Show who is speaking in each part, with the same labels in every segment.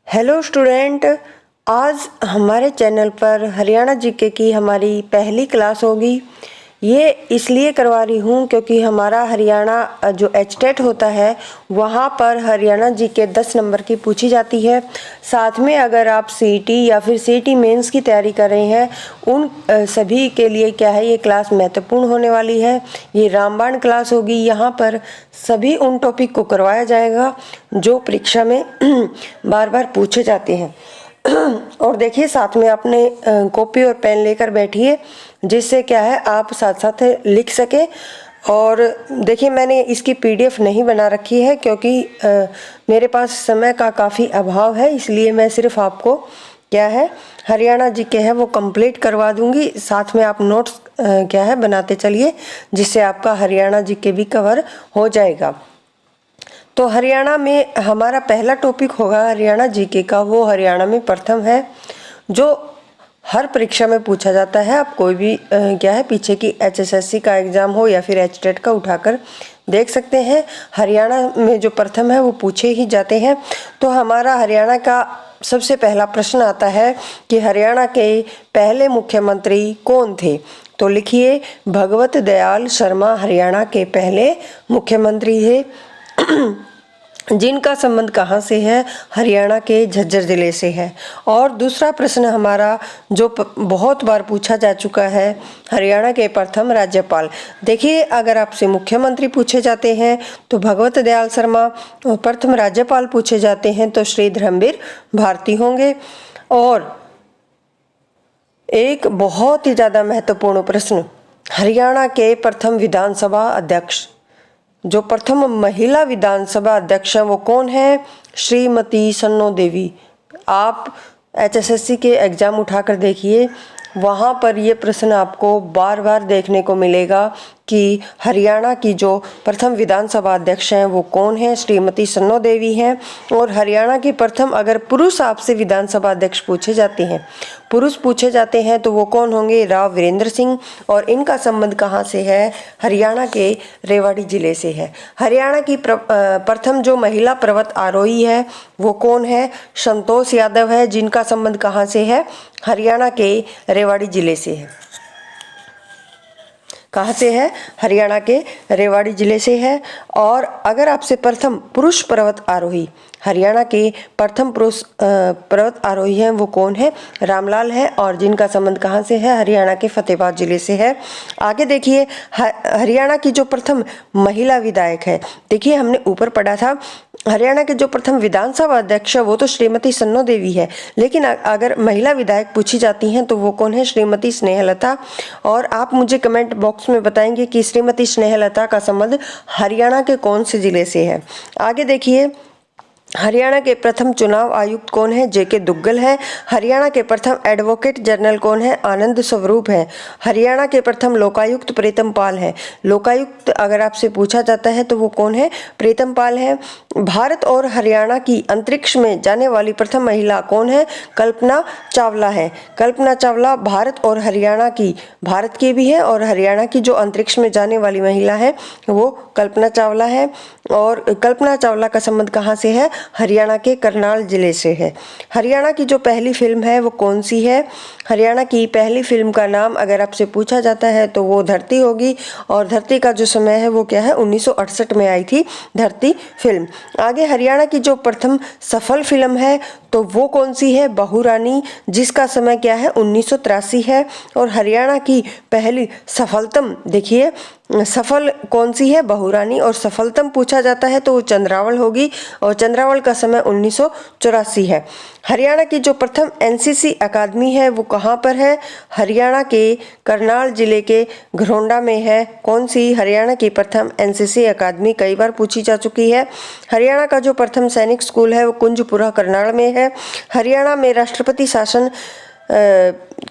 Speaker 1: Hello student, आज हमारे channel पर हरियाणा जीके की हमारी पहली क्लास होगी। ये इसलिए करवा रही हूँ क्योंकि हमारा हरियाणा जो एचटेट होता है वहाँ पर हरियाणा जीके 10 नंबर की पूछी जाती है। साथ में अगर आप सीईटी या फिर सीईटी मेंस की तैयारी कर रहे हैं उन सभी के लिए क्या है, ये क्लास महत्वपूर्ण होने वाली है। ये रामबाण क्लास होगी। यहाँ पर सभी उन टॉपिक को करवाया जाएगा जो परीक्षा में बार बार पूछे जाते हैं। और देखिए, साथ में अपने कॉपी और पेन लेकर बैठिए जिससे क्या है आप साथ साथ लिख सके। और देखिए, मैंने इसकी पीडीएफ नहीं बना रखी है क्योंकि मेरे पास समय का काफ़ी अभाव है, इसलिए मैं सिर्फ आपको क्या है हरियाणा जीके है वो कंप्लीट करवा दूंगी। साथ में आप नोट्स क्या है बनाते चलिए जिससे आपका हरियाणा जीके भी कवर हो जाएगा। तो हरियाणा में हमारा पहला टॉपिक होगा हरियाणा जीके का, वो हरियाणा में प्रथम है जो हर परीक्षा में पूछा जाता है। आप कोई भी क्या है पीछे की एचएसएससी का एग्ज़ाम हो या फिर एचटेट का उठाकर देख सकते हैं। हरियाणा में जो प्रथम है वो पूछे ही जाते हैं। तो हमारा हरियाणा का सबसे पहला प्रश्न आता है कि हरियाणा के पहले मुख्यमंत्री कौन थे। तो लिखिए, भगवत दयाल शर्मा हरियाणा के पहले मुख्यमंत्री थे जिनका संबंध कहाँ से है, हरियाणा के झज्जर जिले से है। और दूसरा प्रश्न हमारा जो बहुत बार पूछा जा चुका है, हरियाणा के प्रथम राज्यपाल। देखिए, अगर आपसे मुख्यमंत्री पूछे जाते हैं तो भगवत दयाल शर्मा, और प्रथम राज्यपाल पूछे जाते हैं तो श्री धर्मवीर भारती होंगे। और एक बहुत ही ज़्यादा महत्वपूर्ण प्रश्न, हरियाणा के प्रथम विधानसभा अध्यक्ष, जो प्रथम महिला विधानसभा अध्यक्ष हैं वो कौन है, श्रीमती सन्नो देवी। आप एचएसएससी के एग्ज़ाम उठाकर देखिए, वहाँ पर ये प्रश्न आपको बार बार देखने को मिलेगा कि हरियाणा की जो प्रथम विधानसभा अध्यक्ष हैं वो कौन है, श्रीमती सन्नो देवी हैं। और हरियाणा के प्रथम अगर पुरुष आपसे विधानसभा अध्यक्ष पूछे जाते हैं, पुरुष पूछे जाते हैं तो वो कौन होंगे, राव वीरेंद्र सिंह। और इनका संबंध कहाँ से है, हरियाणा के रेवाड़ी जिले से है। हरियाणा की प्रथम जो महिला पर्वत आरोही है वो कौन है, संतोष यादव है, जिनका संबंध कहाँ से है, हरियाणा के रेवाड़ी जिले से है। कहाँ से है, हरियाणा के रेवाड़ी जिले से है। और अगर आपसे प्रथम पुरुष पर्वत आरोही, हरियाणा के प्रथम पुरुष पर्वत आरोही हैं वो कौन है, रामलाल है, और जिनका संबंध कहाँ से है, हरियाणा के फतेहाबाद जिले से है। आगे देखिए, हरियाणा की जो प्रथम महिला विधायक है, देखिए हमने ऊपर पढ़ा था हरियाणा के जो प्रथम विधानसभा अध्यक्ष है वो तो श्रीमती सन्नो देवी है, लेकिन अगर महिला विधायक पूछी जाती हैं तो वो कौन है, श्रीमती स्नेहलता। और आप मुझे कमेंट बॉक्स में बताएंगे कि श्रीमती स्नेहलता का संबंध हरियाणा के कौन से जिले से है। आगे देखिए, हरियाणा के प्रथम चुनाव आयुक्त कौन है, जेके दुग्गल है। हरियाणा के प्रथम एडवोकेट जनरल कौन है, आनंद स्वरूप है। हरियाणा के प्रथम लोकायुक्त प्रीतम पाल है। लोकायुक्त अगर आपसे पूछा जाता है तो वो कौन है, प्रीतम पाल है। भारत और हरियाणा की अंतरिक्ष में जाने वाली प्रथम महिला कौन है, कल्पना चावला है। कल्पना चावला भारत और हरियाणा की, भारत की भी है और हरियाणा की जो अंतरिक्ष में जाने वाली महिला है वो कल्पना चावला है। और कल्पना चावला का संबंध कहाँ से है, हरियाणा के करनाल जिले से है। हरियाणा की जो पहली फिल्म है वो कौन सी है, हरियाणा की पहली फिल्म का नाम अगर आपसे पूछा जाता है तो वो धरती होगी। और धरती का जो समय है वो क्या है, 1968 में आई थी धरती फिल्म। आगे, हरियाणा की जो प्रथम सफल फिल्म है तो वो कौन सी है, बहू रानी, जिसका समय क्या है, 1983 है। और हरियाणा की पहली सफलतम, देखिए सफल कौन सी है, बहू रानी, और सफलतम पूछा जाता है तो वो चंद्रावल होगी और चंद्रावल का समय 1984 है। हरियाणा की जो प्रथम एनसीसी अकादमी है वो कहाँ पर है, हरियाणा के करनाल जिले के घरोंडा में है। कौन सी, हरियाणा की प्रथम एनसीसी अकादमी, कई बार पूछी जा चुकी है। हरियाणा का जो प्रथम सैनिक स्कूल है वो कुंजपुरा करनाल में है। हरियाणा में राष्ट्रपति शासन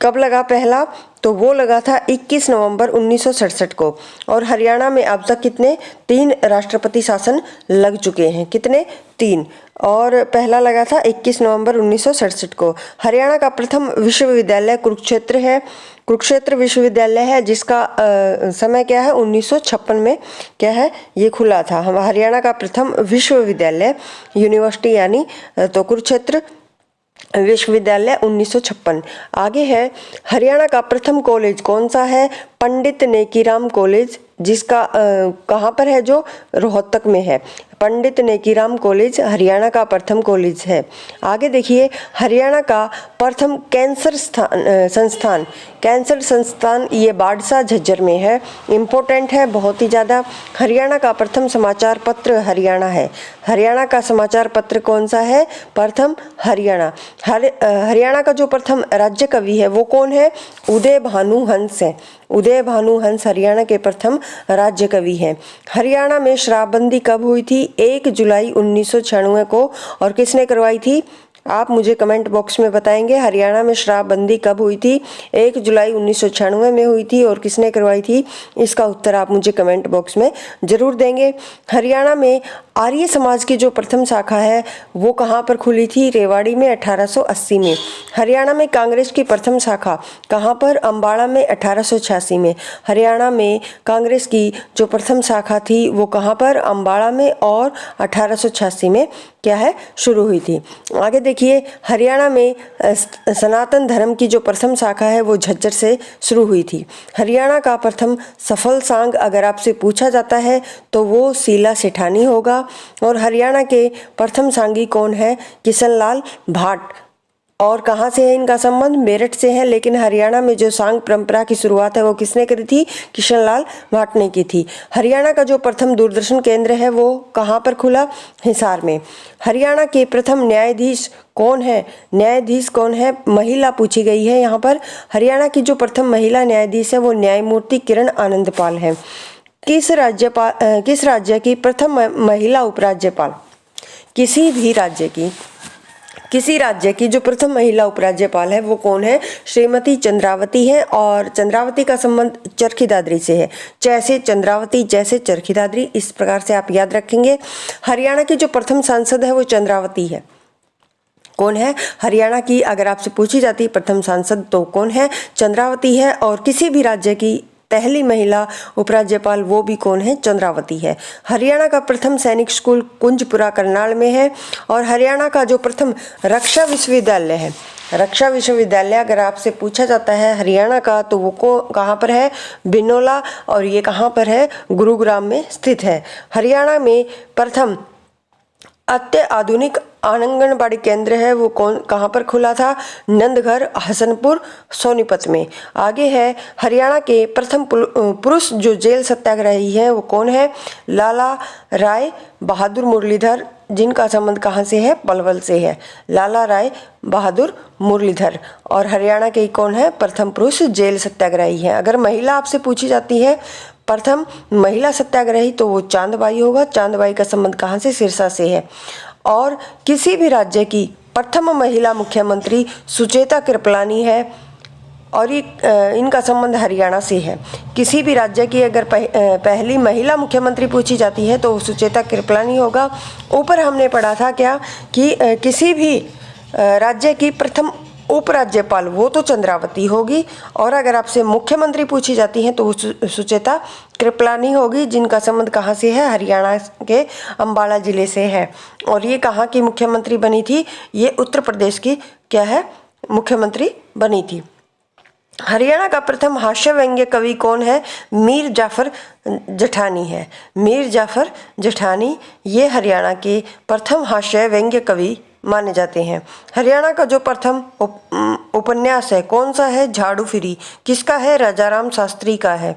Speaker 1: कब लगा पहला, तो वो लगा था 21 नवंबर 1967 को। और हरियाणा में अब तक कितने, 3 राष्ट्रपति शासन लग चुके हैं, कितने, 3। और पहला लगा था 21 नवंबर 1967 को। हरियाणा का प्रथम विश्वविद्यालय कुरुक्षेत्र है, कुरुक्षेत्र विश्वविद्यालय है, जिसका समय क्या है, 1956 में क्या है ये खुला था। हरियाणा का प्रथम विश्वविद्यालय यूनिवर्सिटी यानी तो कुरुक्षेत्र विश्वविद्यालय 1956। आगे है, हरियाणा का प्रथम कॉलेज कौन सा है? पंडित नेकीराम कॉलेज, जिसका कहाँ पर है? जो रोहतक में है। पंडित नेकीराम कॉलेज हरियाणा का प्रथम कॉलेज है। आगे देखिए, हरियाणा का प्रथम कैंसर संस्थान ये बाड़सा झज्जर में है। इम्पोर्टेंट है बहुत ही ज़्यादा। हरियाणा का प्रथम समाचार पत्र हरियाणा है। हरियाणा का समाचार पत्र कौन सा है? प्रथम हरियाणा। हरियाणा का जो प्रथम राज्य कवि है वो कौन है? उदय भानु हंस है। उदय भानु हंस हरियाणा के प्रथम राज्य कवि हैं। हरियाणा में शराबबंदी कब हुई थी? 1 जुलाई 1996 को। और किसने करवाई थी? आप मुझे कमेंट बॉक्स में बताएंगे हरियाणा में शराबबंदी कब हुई थी? 1 जुलाई 1996 में हुई थी। और किसने करवाई थी? इसका उत्तर आप मुझे कमेंट बॉक्स में जरूर देंगे। हरियाणा में आर्य समाज की जो प्रथम शाखा है वो कहाँ पर खुली थी? रेवाड़ी में 1880 में। हरियाणा में कांग्रेस की प्रथम शाखा कहाँ पर? अम्बाड़ा में 1886 में। हरियाणा में कांग्रेस की जो प्रथम शाखा थी वो कहाँ पर? अम्बाड़ा में, और 1886 में क्या है? शुरू हुई थी। आगे देखिए, हरियाणा में सनातन धर्म की जो प्रथम शाखा है वो झज्जर से शुरू हुई थी। हरियाणा का प्रथम सफल सांग अगर आपसे पूछा जाता है तो वो शीला सेठानी होगा। और हरियाणा के प्रथम सांगी कौन है? किशनलाल भाट। और कहाँ से है इनका संबंध? मेरठ से है। लेकिन हरियाणा में जो सांग परंपरा की शुरुआत है वो किसने करी थी? किशनलाल भाट ने की थी। हरियाणा का जो प्रथम दूरदर्शन केंद्र है वो कहाँ पर खुला? हिसार में। हरियाणा के प्रथम न्यायाधीश कौन है? न्यायाधीश कौन है? महिला पूछी गई है यहाँ पर। हरियाणा की जो प्रथम महिला न्यायाधीश है वो न्यायमूर्ति किरण आनंदपाल है। किस राज्य की प्रथम महिला उपराज्यपाल? किसी राज्य की जो प्रथम महिला उपराज्यपाल है वो कौन है? श्रीमती चंद्रावती है। और चंद्रावती का संबंध चरखी दादरी से है। जैसे चंद्रावती जैसे चरखी दादरी, इस प्रकार से आप याद रखेंगे। हरियाणा की जो प्रथम सांसद है वो चंद्रावती है। कौन है? हरियाणा की अगर आपसे पूछी जाती है प्रथम सांसद तो कौन है? चंद्रावती है। और किसी भी राज्य की पहली महिला उपराज्यपाल वो भी कौन है? चंद्रावती है। हरियाणा का प्रथम सैनिक स्कूल कुंजपुरा करनाल में है। और हरियाणा का जो प्रथम रक्षा विश्वविद्यालय है, रक्षा विश्वविद्यालय अगर आपसे पूछा जाता है हरियाणा का तो वो कहाँ पर है? बिनोला। और ये कहाँ पर है? गुरुग्राम में स्थित है। हरियाणा में प्रथम अत्याधुनिक आंगनबाड़ी केंद्र है वो कहाँ पर खुला था? नंदघर, हसनपुर, सोनीपत में। आगे है, हरियाणा के प्रथम पुरुष जो जेल सत्याग्रही है वो कौन है? लाला राय बहादुर मुरलीधर, जिनका संबंध कहाँ से है? पलवल से है। लाला राय बहादुर मुरलीधर। और हरियाणा के कौन है? प्रथम पुरुष जेल सत्याग्रही है। अगर महिला आपसे पूछी जाती है प्रथम महिला सत्याग्रही तो वो चांदबाई होगा। चांदबाई का संबंध कहाँ से? सिरसा से है। और किसी भी राज्य की प्रथम महिला मुख्यमंत्री सुचेता कृपलानी है। और ये इनका संबंध हरियाणा से है। किसी भी राज्य की अगर पहली महिला मुख्यमंत्री पूछी जाती है तो सुचेता कृपलानी होगा। ऊपर हमने पढ़ा था क्या कि किसी भी राज्य की प्रथम उपराज्यपाल वो तो चंद्रावती होगी। और अगर आपसे मुख्यमंत्री पूछी जाती है तो वो सुचेता कृपलानी होगी, जिनका संबंध कहाँ से है? हरियाणा के अम्बाला जिले से है। और ये कहाँ की मुख्यमंत्री बनी थी? ये उत्तर प्रदेश की क्या है? मुख्यमंत्री बनी थी। हरियाणा का प्रथम हास्य व्यंग्य कवि कौन है? मीर जाफर जेठानी है। मीर जाफर जेठानी ये हरियाणा के प्रथम हास्य व्यंग्य कवि माने जाते हैं। हरियाणा का जो प्रथम उपन्यास है कौन सा है? झाड़ू फिरी। किसका है? राजाराम शास्त्री का है।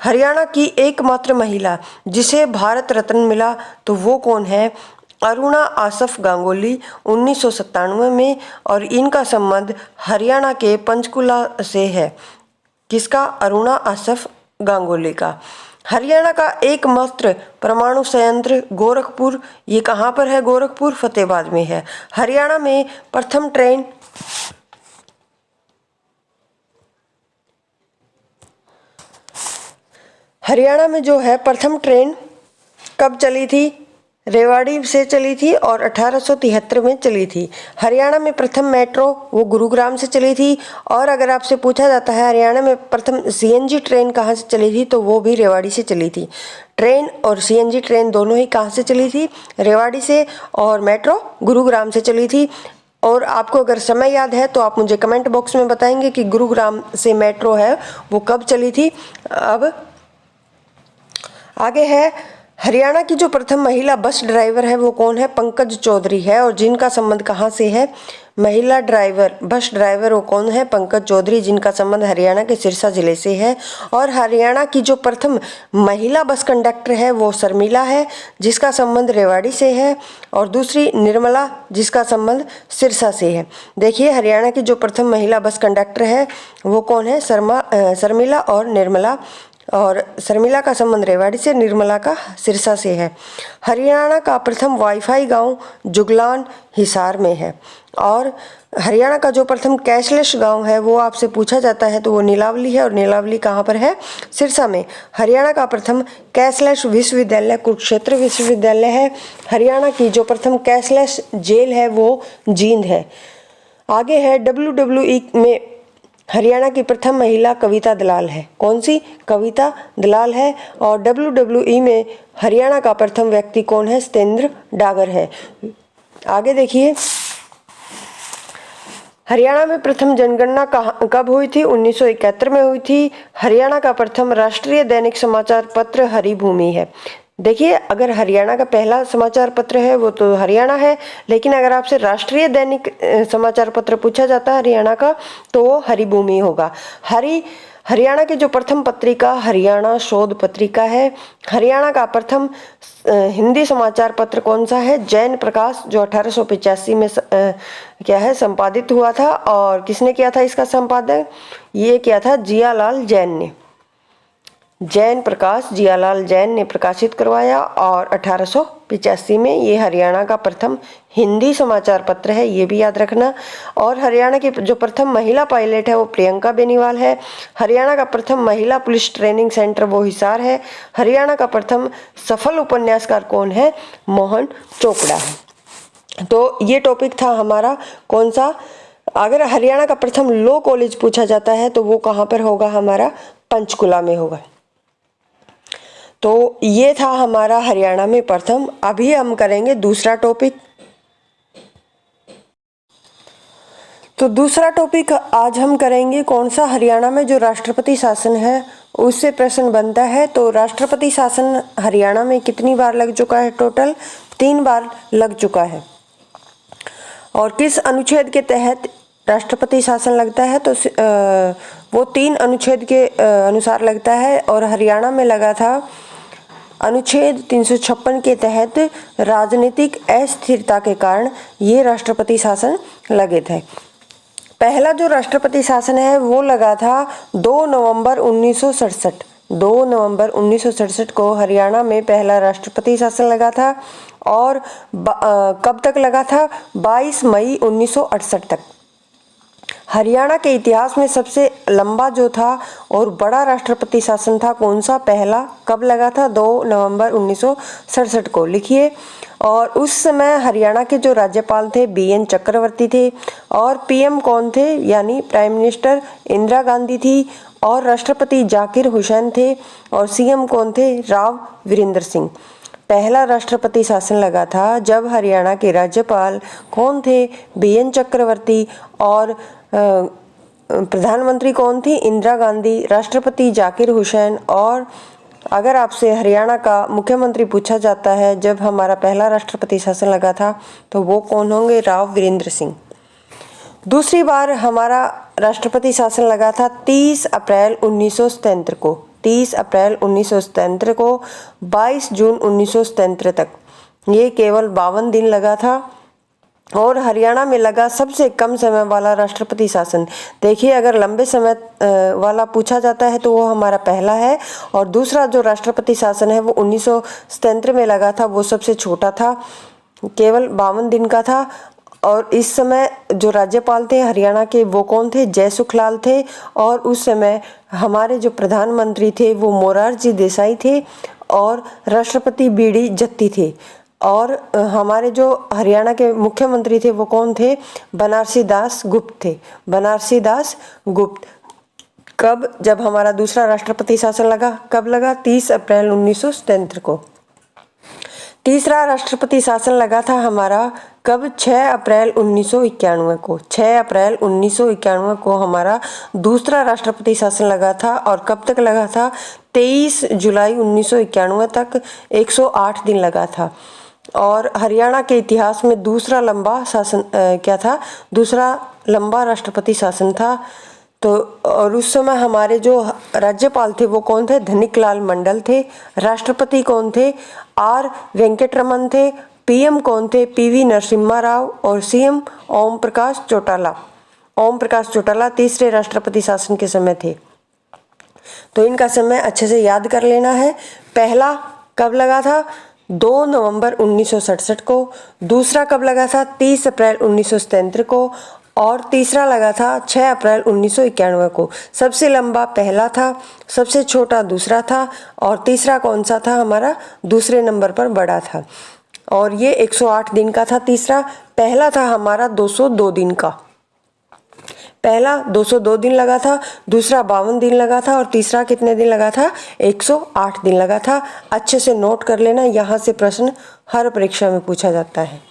Speaker 1: हरियाणा की एकमात्र महिला जिसे भारत रत्न मिला तो वो कौन है? अरुणा आसफ गांगुली 1997 में। और इनका संबंध हरियाणा के पंचकुला से है। किसका? अरुणा आसफ गांगुली का। हरियाणा का एकमात्र परमाणु संयंत्र गोरखपुर, ये कहाँ पर है? गोरखपुर फतेहाबाद में है। हरियाणा में प्रथम ट्रेन हरियाणा में जो है प्रथम ट्रेन कब चली थी? रेवाड़ी से चली थी और 1873 में चली थी। हरियाणा में प्रथम मेट्रो वो गुरुग्राम से चली थी। और अगर आपसे पूछा जाता है हरियाणा में प्रथम सीएनजी ट्रेन कहाँ से चली थी तो वो भी रेवाड़ी से चली थी। ट्रेन और सीएनजी ट्रेन दोनों ही कहाँ से चली थी? रेवाड़ी से। और मेट्रो गुरुग्राम से चली थी। और आपको अगर समय याद है तो आप मुझे कमेंट बॉक्स में बताएंगे कि गुरुग्राम से मेट्रो है वो कब चली थी। अब आगे है, हरियाणा की जो प्रथम महिला बस ड्राइवर है वो कौन है? पंकज चौधरी है। और जिनका संबंध कहाँ से है? महिला ड्राइवर, बस ड्राइवर वो कौन है? पंकज चौधरी, जिनका संबंध हरियाणा के सिरसा जिले से है। और हरियाणा की जो प्रथम महिला बस कंडक्टर है वो शर्मिला है, जिसका संबंध रेवाड़ी से है। और दूसरी निर्मला, जिसका संबंध सिरसा से है। देखिए, हरियाणा की जो प्रथम महिला बस कंडक्टर है वो कौन है? शर्मिला और निर्मला। और शर्मिला का संबंध रेवाड़ी से, निर्मला का सिरसा से है। हरियाणा का प्रथम वाईफाई गांव जुगलान हिसार में है। और हरियाणा का जो प्रथम कैशलेस गांव है वो आपसे पूछा जाता है तो वो नीलावली है। और नीलावली कहाँ पर है? सिरसा में। हरियाणा का प्रथम कैशलेस विश्वविद्यालय कुरुक्षेत्र विश्वविद्यालय है। हरियाणा की जो प्रथम कैशलेस जेल है वो जींद है। आगे है, WWE में हरियाणा की प्रथम महिला कविता दलाल है। कौन सी? कविता दलाल है। और WWE में हरियाणा का प्रथम व्यक्ति कौन है? सत्येंद्र डागर है। आगे देखिए, हरियाणा में प्रथम जनगणना कब हुई थी? 1971 में हुई थी। हरियाणा का प्रथम राष्ट्रीय दैनिक समाचार पत्र हरिभूमि है। देखिए, अगर हरियाणा का पहला समाचार पत्र है वो तो हरियाणा है, लेकिन अगर आपसे राष्ट्रीय दैनिक समाचार पत्र पूछा जाता है हरियाणा का तो वो हरिभूमि होगा। हरियाणा की जो प्रथम पत्रिका हरियाणा शोध पत्रिका है। हरियाणा का प्रथम हिंदी समाचार पत्र कौन सा है? जैन प्रकाश, जो 1885 में क्या है संपादित हुआ था। और किसने किया था इसका संपादन? ये किया था जियालाल जैन ने। जैन प्रकाश जियालाल जैन ने प्रकाशित करवाया। और 1885 में ये हरियाणा का प्रथम हिंदी समाचार पत्र है, ये भी याद रखना। और हरियाणा की जो प्रथम महिला पायलट है वो प्रियंका बेनीवाल है। हरियाणा का प्रथम महिला पुलिस ट्रेनिंग सेंटर वो हिसार है। हरियाणा का प्रथम सफल उपन्यासकार कौन है? मोहन चोपड़ा है। तो ये टॉपिक था हमारा कौन सा? अगर हरियाणा का प्रथम लॉ कॉलेज पूछा जाता है तो वो कहाँ पर होगा? हमारा पंचकुला में होगा। तो ये था हमारा हरियाणा में प्रथम। अभी हम करेंगे दूसरा टॉपिक। तो दूसरा टॉपिक आज हम करेंगे कौन सा? हरियाणा में जो राष्ट्रपति शासन है उससे प्रश्न बनता है। तो राष्ट्रपति शासन हरियाणा में कितनी बार लग चुका है? टोटल 3 बार लग चुका है। और किस अनुच्छेद के तहत राष्ट्रपति शासन लगता है? तो वो 3 अनुच्छेद के अनुसार लगता है। और हरियाणा में लगा था अनुच्छेद 356 के तहत राजनीतिक अस्थिरता के कारण ये राष्ट्रपति शासन लगे थे। पहला जो राष्ट्रपति शासन है वो लगा था 2 नवंबर 1967। 2 नवंबर 1967 को हरियाणा में पहला राष्ट्रपति शासन लगा था। और कब तक लगा था? 22 मई 1968 तक। हरियाणा के इतिहास में सबसे लंबा जो था और बड़ा राष्ट्रपति शासन था कौन सा? पहला कब लगा था? 2 नवंबर 1967 को। लिखिए। और उस समय हरियाणा के जो राज्यपाल थे BN चक्रवर्ती थे। और PM कौन थे? यानी प्राइम मिनिस्टर इंदिरा गांधी थी। और राष्ट्रपति जाकिर हुसैन थे। और CM कौन थे? राव वीरेंद्र सिंह। पहला राष्ट्रपति शासन लगा था जब हरियाणा के राज्यपाल कौन थे? BN चक्रवर्ती। और प्रधानमंत्री कौन थी? इंदिरा गांधी। राष्ट्रपति जाकिर हुसैन। और अगर आपसे हरियाणा का मुख्यमंत्री पूछा जाता है जब हमारा पहला राष्ट्रपति शासन लगा था तो वो कौन होंगे? राव वीरेंद्र सिंह। दूसरी बार हमारा राष्ट्रपति शासन लगा था 30 अप्रैल 1977 को। 30 अप्रैल 1977 को 22 जून 1977 तक। ये केवल 52 दिन लगा था। और हरियाणा में लगा सबसे कम समय वाला राष्ट्रपति शासन। देखिए, अगर लंबे समय वाला पूछा जाता है तो वो हमारा पहला है। और दूसरा जो राष्ट्रपति शासन है वो 1977 में लगा था, वो सबसे छोटा था, केवल 52 दिन का था। और इस समय जो राज्यपाल थे हरियाणा के वो कौन थे? जय सुखलाल थे। और उस समय हमारे जो प्रधानमंत्री थे वो मोरारजी देसाई थे। और राष्ट्रपति BD जत्ती थे। और हमारे जो हरियाणा के मुख्यमंत्री थे वो कौन थे? बनारसी दास गुप्त थे। बनारसी दास गुप्त। कब? जब हमारा दूसरा राष्ट्रपति शासन लगा। कब लगा? 30 अप्रैल 1977 को। तीसरा राष्ट्रपति शासन लगा था हमारा कब? 6 अप्रैल 1991 को। 6 अप्रैल 1991 को हमारा दूसरा राष्ट्रपति शासन लगा था। और कब तक लगा था? 23 जुलाई 1991 तक 108 दिन लगा था। और हरियाणा के इतिहास में दूसरा लंबा शासन क्या था? दूसरा लंबा राष्ट्रपति शासन था। तो और उस समय हमारे जो राज्यपाल थे वो कौन थे? धनिकलाल मंडल थे। राष्ट्रपति कौन थे? आर वेंकटरमन थे। पीएम कौन थे? पीवी नरसिम्हा राव। और सीएम ओम प्रकाश चौटाला। ओम प्रकाश चौटाला तीसरे राष्ट्रपति शासन के समय थे। तो इनका समय अच्छे से याद कर लेना है। पहला कब लगा था? 2 नवंबर 1967 को। दूसरा कब लगा था? 30 अप्रैल 1977 को। और तीसरा लगा था 6 अप्रैल 1991 को। सबसे लंबा पहला था, सबसे छोटा दूसरा था, और तीसरा कौन सा था? हमारा दूसरे नंबर पर बड़ा था। और ये 108 दिन का था तीसरा। पहला था हमारा 202 दिन का। पहला 202 दिन लगा था, दूसरा 52 दिन लगा था, और तीसरा कितने दिन लगा था? 108 दिन लगा था। अच्छे से नोट कर लेना, यहाँ से प्रश्न हर परीक्षा में पूछा जाता है।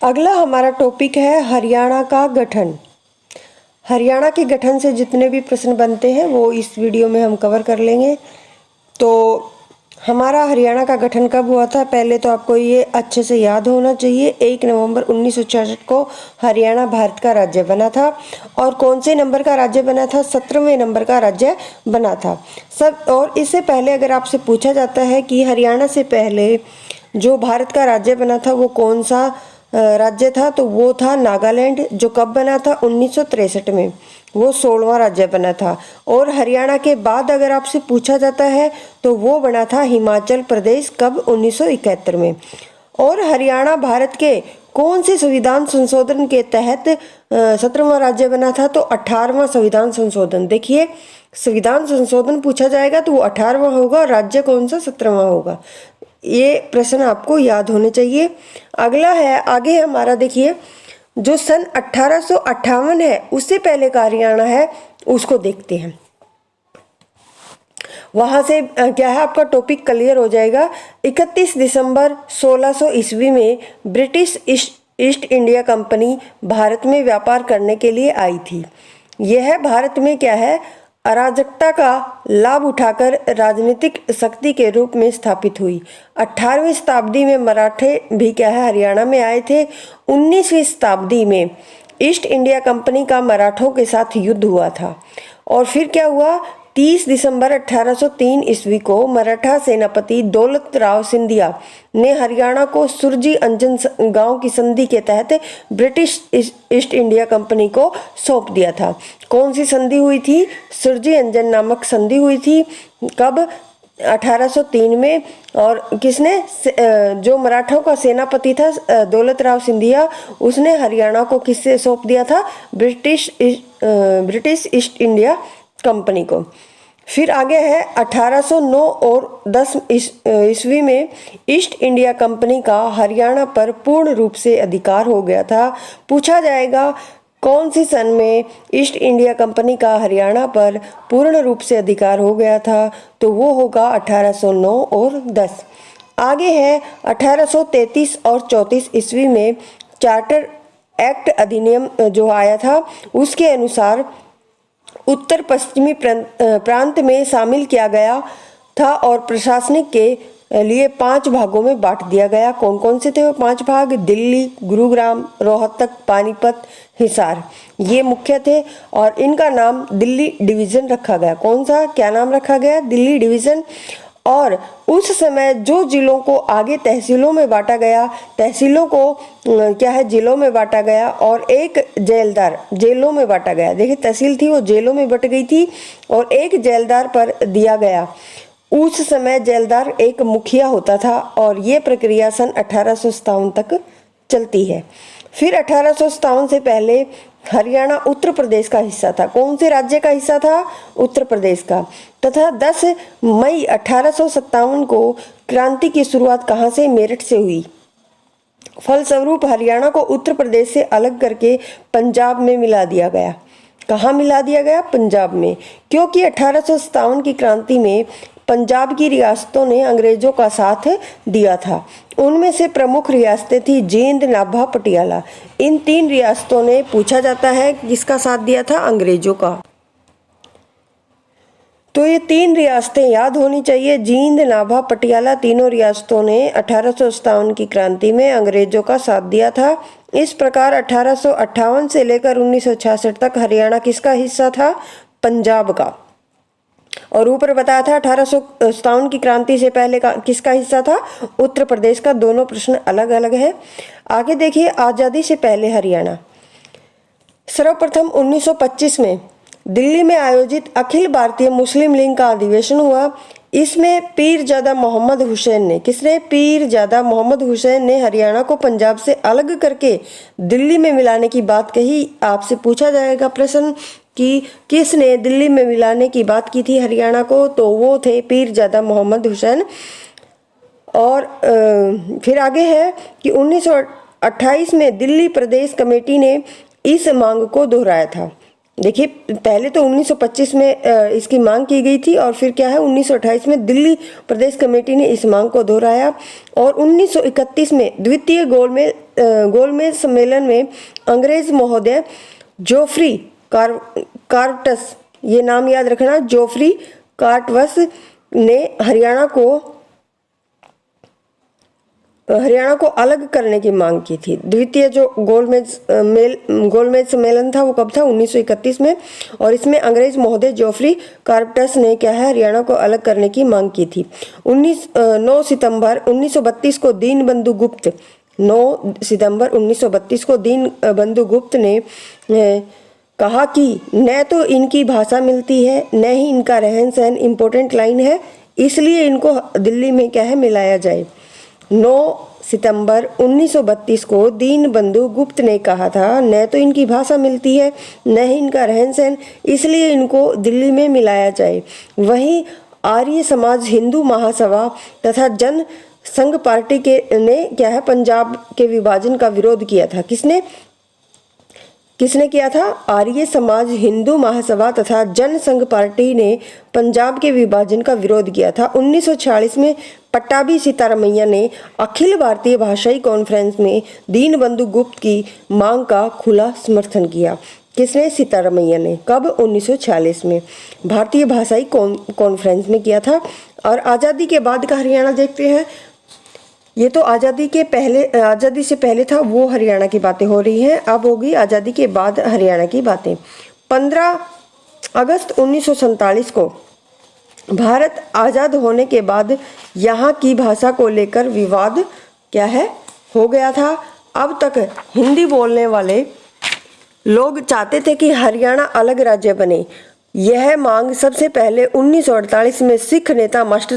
Speaker 1: अगला हमारा टॉपिक है हरियाणा का गठन। हरियाणा के गठन से जितने भी प्रश्न बनते हैं वो इस वीडियो में हम कवर कर लेंगे। तो हमारा हरियाणा का गठन कब हुआ था? पहले तो आपको ये अच्छे से याद होना चाहिए। 1 नवंबर 1966 को हरियाणा भारत का राज्य बना था। और कौन से नंबर का राज्य बना था? 17वें नंबर का राज्य बना था सब। और इससे पहले अगर आपसे पूछा जाता है कि हरियाणा से पहले जो भारत का राज्य बना था वो कौन सा राज्य था, तो वो था नागालैंड। जो कब बना था? 1963 में। वो 16वां राज्य बना था। और हरियाणा के बाद अगर आपसे पूछा जाता है तो वो बना था हिमाचल प्रदेश। कब? 1971 में। और हरियाणा भारत के कौन से संविधान संशोधन के तहत 17वां राज्य बना था? तो 18वां संविधान संशोधन। देखिए, संविधान संशोधन पूछा जाएगा तो वो 18वां होगा, और राज्य कौन सा? 17वां होगा। ये प्रश्न आपको याद होने चाहिए। अगला है आगे हमारा, देखिए जो सन 1858 है उससे पहले का हरियाणा है उसको देखते हैं। वहां से क्या है आपका टॉपिक क्लियर हो जाएगा। 31 दिसंबर 1600 ईस्वी में British east India company Bharat में व्यापार करने के लिए आई थी। यह भारत में क्या है? अराजकता का लाभ उठाकर राजनीतिक शक्ति के रूप में स्थापित हुई। 18वीं शताब्दी में मराठे भी क्या है? हरियाणा में आए थे। 19वीं शताब्दी में ईस्ट इंडिया कंपनी का मराठों के साथ युद्ध हुआ था। और फिर क्या हुआ? 30 दिसंबर 1803 ईस्वी को मराठा सेनापति दौलत राव सिंधिया ने हरियाणा को सुरजी अंजन गांव की संधि के तहत ब्रिटिश ईस्ट इंडिया कंपनी को सौंप दिया था। कौन सी संधि हुई थी? सुरजी अंजन नामक संधि हुई थी। कब? 1803 में। और किसने? जो मराठों का सेनापति था दौलत राव सिंधिया, उसने हरियाणा को किससे सौंप दिया था? ब्रिटिश ईस्ट इंडिया कंपनी को। फिर आगे है 1809 और 10 ईस्वी में ईस्ट इंडिया कंपनी का हरियाणा पर पूर्ण रूप से अधिकार हो गया था। पूछा जाएगा कौन सी सन में ईस्ट इंडिया कंपनी का हरियाणा पर पूर्ण रूप से अधिकार हो गया था? तो वो होगा 1809 और 10। आगे है 1833 और 34 ईस्वी में चार्टर एक्ट अधिनियम जो आया था उसके अनुसार उत्तर पश्चिमी प्रांत में शामिल किया गया था और प्रशासनिक के लिए 5 भागों में बांट दिया गया। कौन कौन से थे वो 5 भाग? दिल्ली, गुरुग्राम, रोहतक, पानीपत, हिसार, ये मुख्य थे। और इनका नाम दिल्ली डिवीजन रखा गया। कौन सा? क्या नाम रखा गया? दिल्ली डिवीजन। और उस समय जो जिलों को आगे तहसीलों में बांटा गया, तहसीलों को क्या है? जिलों में बांटा गया। और एक जेलदार जेलों में बांटा गया। देखिए, तहसील थी वो जेलों में बट गई थी और एक जेलदार पर दिया गया। उस समय जेलदार एक मुखिया होता था और ये प्रक्रिया सन 1857 तक चलती है। फिर 1857 से पहले हरियाणा उत्तर प्रदेश का हिस्सा था। कौन से राज्य का हिस्सा था? उत्तर प्रदेश का। तथा 10 मई 1857 को क्रांति की शुरुआत कहाँ से? मेरठ से हुई। फलस्वरूप हरियाणा को उत्तर प्रदेश से अलग करके पंजाब में मिला दिया गया। कहाँ मिला दिया गया? पंजाब में। क्योंकि 1857 की क्रांति में पंजाब की रियासतों ने अंग्रेजों का साथ दिया था। उनमें से प्रमुख रियासतें थी जींद, नाभा, पटियाला। इन 3 रियासतों ने पूछा जाता है किसका साथ दिया था, अंग्रेजों का। तो ये 3 रियासतें याद होनी चाहिए, जींद, नाभा, पटियाला। तीनों रियासतों ने 1857 की क्रांति में अंग्रेजों का साथ दिया था। इस प्रकार 1858 से लेकर 1966 तक हरियाणा किसका हिस्सा था, पंजाब का। और ऊपर बताया था 1857 की क्रांति से पहले का किसका हिस्सा था, उत्तर प्रदेश का। दोनों प्रश्न अलग अलग है। आगे देखिए, आज़ादी से पहले हरियाणा। सर्वप्रथम 1925 में दिल्ली में आयोजित अखिल भारतीय मुस्लिम लीग का अधिवेशन हुआ। इसमें पीरजादा मोहम्मद हुसैन ने, किसने, पीरजादा मोहम्मद हुसैन ने हरियाणा को पंजाब से अलग करके दिल्ली में मिलाने की बात कही। आपसे पूछा जाएगा प्रश्न कि किसने दिल्ली में मिलाने की बात की थी हरियाणा को, तो वो थे पीरजादा मोहम्मद हुसैन। और फिर आगे है कि 1928 में दिल्ली प्रदेश कमेटी ने इस मांग को दोहराया था। देखिए, पहले तो 1925 में इसकी मांग की गई थी और फिर क्या है, 1928 में दिल्ली प्रदेश कमेटी ने इस मांग को दोहराया। और 1931 में द्वितीय गोलमेज सम्मेलन में अंग्रेज महोदय जोफ्री कार्टवस, ये नाम याद रखना, जोफ्री कार्टवस ने हरियाणा को अलग करने की मांग की थी। द्वितीय जो गोलमेज सम्मेलन था वो कब था, 1931 में। और इसमें अंग्रेज महोदय जोफ्री कार्टवस ने क्या है, हरियाणा को अलग करने की मांग की थी। 9 सितंबर 1932 को दीनबंधु गुप्त 9 सितंबर 1932 को दीनबंधु गुप्त ने कहा कि न तो इनकी भाषा मिलती है न ही इनका रहन सहन, इम्पोर्टेंट लाइन है, इसलिए इनको दिल्ली में क्या है, मिलाया जाए। 9 सितंबर 1932 को दीनबंधु गुप्त ने कहा था न तो इनकी भाषा मिलती है न ही इनका रहन सहन, इसलिए इनको दिल्ली में मिलाया जाए। वहीं आर्य समाज, हिंदू महासभा तथा जन संघ पार्टी ने क्या है, पंजाब के विभाजन का विरोध किया था। किसने किया था, आर्य समाज, हिंदू महासभा तथा जन संघ पार्टी ने पंजाब के विभाजन का विरोध किया था। 1946 में पट्टाभी सीतारमैया ने अखिल भारतीय भाषाई कॉन्फ्रेंस में दीनबंधु गुप्त की मांग का खुला समर्थन किया। किसने, सीतारमैया ने। कब, 1946 में भारतीय भाषाई कॉन्फ्रेंस में किया था। और आज़ादी के बाद का हरियाणा देखते हैं। ये तो आज़ादी से पहले था, वो हरियाणा की बातें हो रही हैं। अब होगी आज़ादी के बाद हरियाणा की बातें। 15 अगस्त 1947 को भारत आज़ाद होने के बाद यहाँ की भाषा को लेकर विवाद क्या है, हो गया था। अब तक हिंदी बोलने वाले लोग चाहते थे कि हरियाणा अलग राज्य बने। यह मांग सबसे पहले 1948 में सिख नेता मास्टर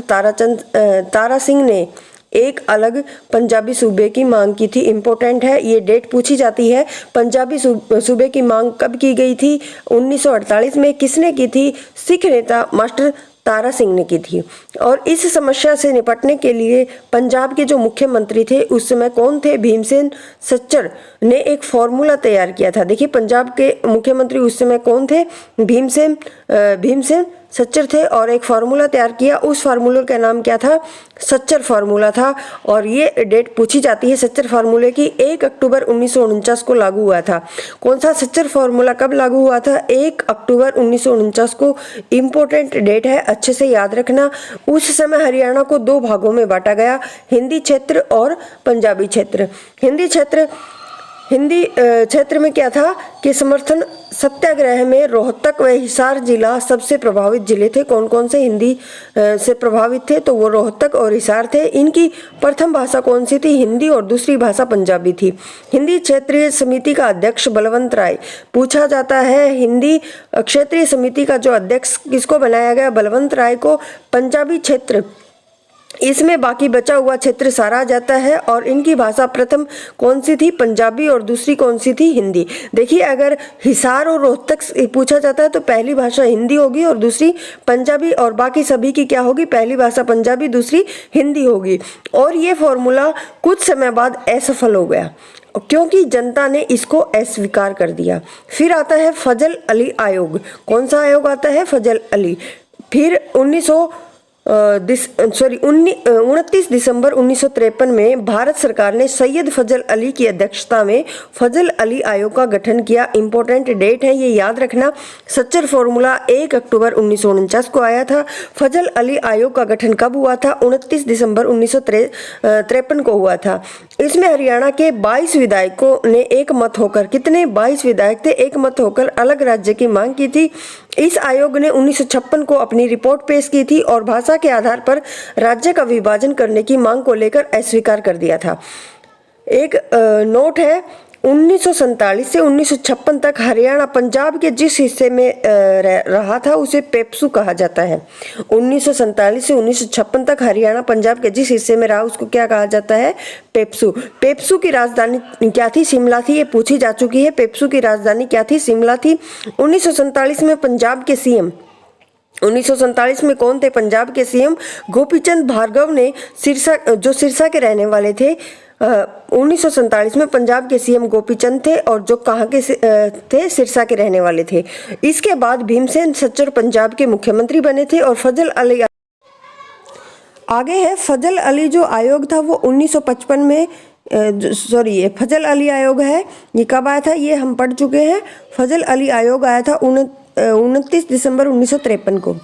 Speaker 1: तारा सिंह ने एक अलग पंजाबी सूबे की मांग की थी। इम्पोर्टेंट है, ये डेट पूछी जाती है। पंजाबी सूबे की मांग कब की गई थी, 1948 में। किसने की थी, सिख नेता मास्टर तारा सिंह ने की थी। और इस समस्या से निपटने के लिए पंजाब के जो मुख्यमंत्री थे उस समय कौन थे, भीमसेन सच्चर ने एक फॉर्मूला तैयार किया था। देखिए, पंजाब के मुख्यमंत्री उस समय कौन थे, भीमसेन सच्चर थे। और एक फार्मूला तैयार किया, उस फार्मूले का नाम क्या था, सच्चर फार्मूला था। और ये डेट पूछी जाती है सच्चर फार्मूले की, 1 अक्टूबर 1949 को लागू हुआ था। कौन सा सच्चर फार्मूला कब लागू हुआ था, 1 अक्टूबर 1949 को। इम्पोर्टेंट डेट है, अच्छे से याद रखना। उस समय हरियाणा को 2 भागों में बांटा गया, हिंदी क्षेत्र और पंजाबी क्षेत्र। हिंदी क्षेत्र में क्या था कि समर्थन सत्याग्रह में रोहतक व हिसार जिला सबसे प्रभावित जिले थे। कौन कौन से हिंदी से प्रभावित थे, तो वो रोहतक और हिसार थे। इनकी प्रथम भाषा कौन सी थी, हिंदी, और दूसरी भाषा पंजाबी थी। हिंदी क्षेत्रीय समिति का अध्यक्ष बलवंत राय। पूछा जाता है हिंदी क्षेत्रीय समिति का जो अध्यक्ष किसको बनाया गया, बलवंत राय को। पंजाबी क्षेत्र, इसमें बाकी बचा हुआ क्षेत्र सारा आ जाता है। और इनकी भाषा प्रथम कौन सी थी, पंजाबी, और दूसरी कौन सी थी, हिंदी। देखिए, अगर हिसार और रोहतक पूछा जाता है तो पहली भाषा हिंदी होगी और दूसरी पंजाबी, और बाकी सभी की क्या होगी, पहली भाषा पंजाबी, दूसरी हिंदी होगी। और ये फॉर्मूला कुछ समय बाद असफल हो गया क्योंकि जनता ने इसको अस्वीकार कर दिया। फिर आता है फजल अली आयोग। कौन सा आयोग आता है, फजल अली। फिर 29 दिसंबर 1953 में भारत सरकार ने सैयद फजल अली की अध्यक्षता में फजल अली आयोग का गठन किया। इंपॉर्टेंट डेट है, ये याद रखना। सच्चर फॉर्मूला 1 अक्टूबर 1949 को आया था। फजल अली आयोग का गठन कब हुआ था? 29 दिसंबर 1953 को हुआ था। इसमें हरियाणा के 22 विधायकों ने एक मत होकर, कितने 22 विधायक थे, एक मत होकर अलग राज्य की मांग की थी। इस आयोग ने 1956 को अपनी रिपोर्ट पेश की थी और भाषा के आधार पर राज्य का विभाजन करने की मांग को लेकर अस्वीकार कर दिया था। एक नोट है, 1947 से 1956 तक हरियाणा पंजाब के जिस हिस्से में रहा था उसे पेप्सू कहा जाता है। 1947 से 1956 तक हरियाणा पंजाब के जिस हिस्से में रहा उसको क्या कहा जाता है? पेप्सू। पेप्सू की राजधानी क्या थी? शिमला थी। ये पूछी जा चुकी है। पेप्सू की राजधानी क्या थी? शिमला थी। 1947 में पंजाब के सीएम, 1947 में कौन थे पंजाब के सीएम? गोपीचंद भार्गव ने सिरसा के रहने वाले थे। 1947 में पंजाब के सीएम गोपीचंद थे और जो कहाँ के थे? सिरसा के रहने वाले थे। इसके बाद भीमसेन सच्चर पंजाब के मुख्यमंत्री बने थे और फजल अली आगे है। फजल अली जो आयोग था वो 1955 में ये फजल अली आयोग है, ये कब आया था? ये हम पढ़ चुके हैं। फजल अली आयोग आया था 29 दिसंबर 1953 को।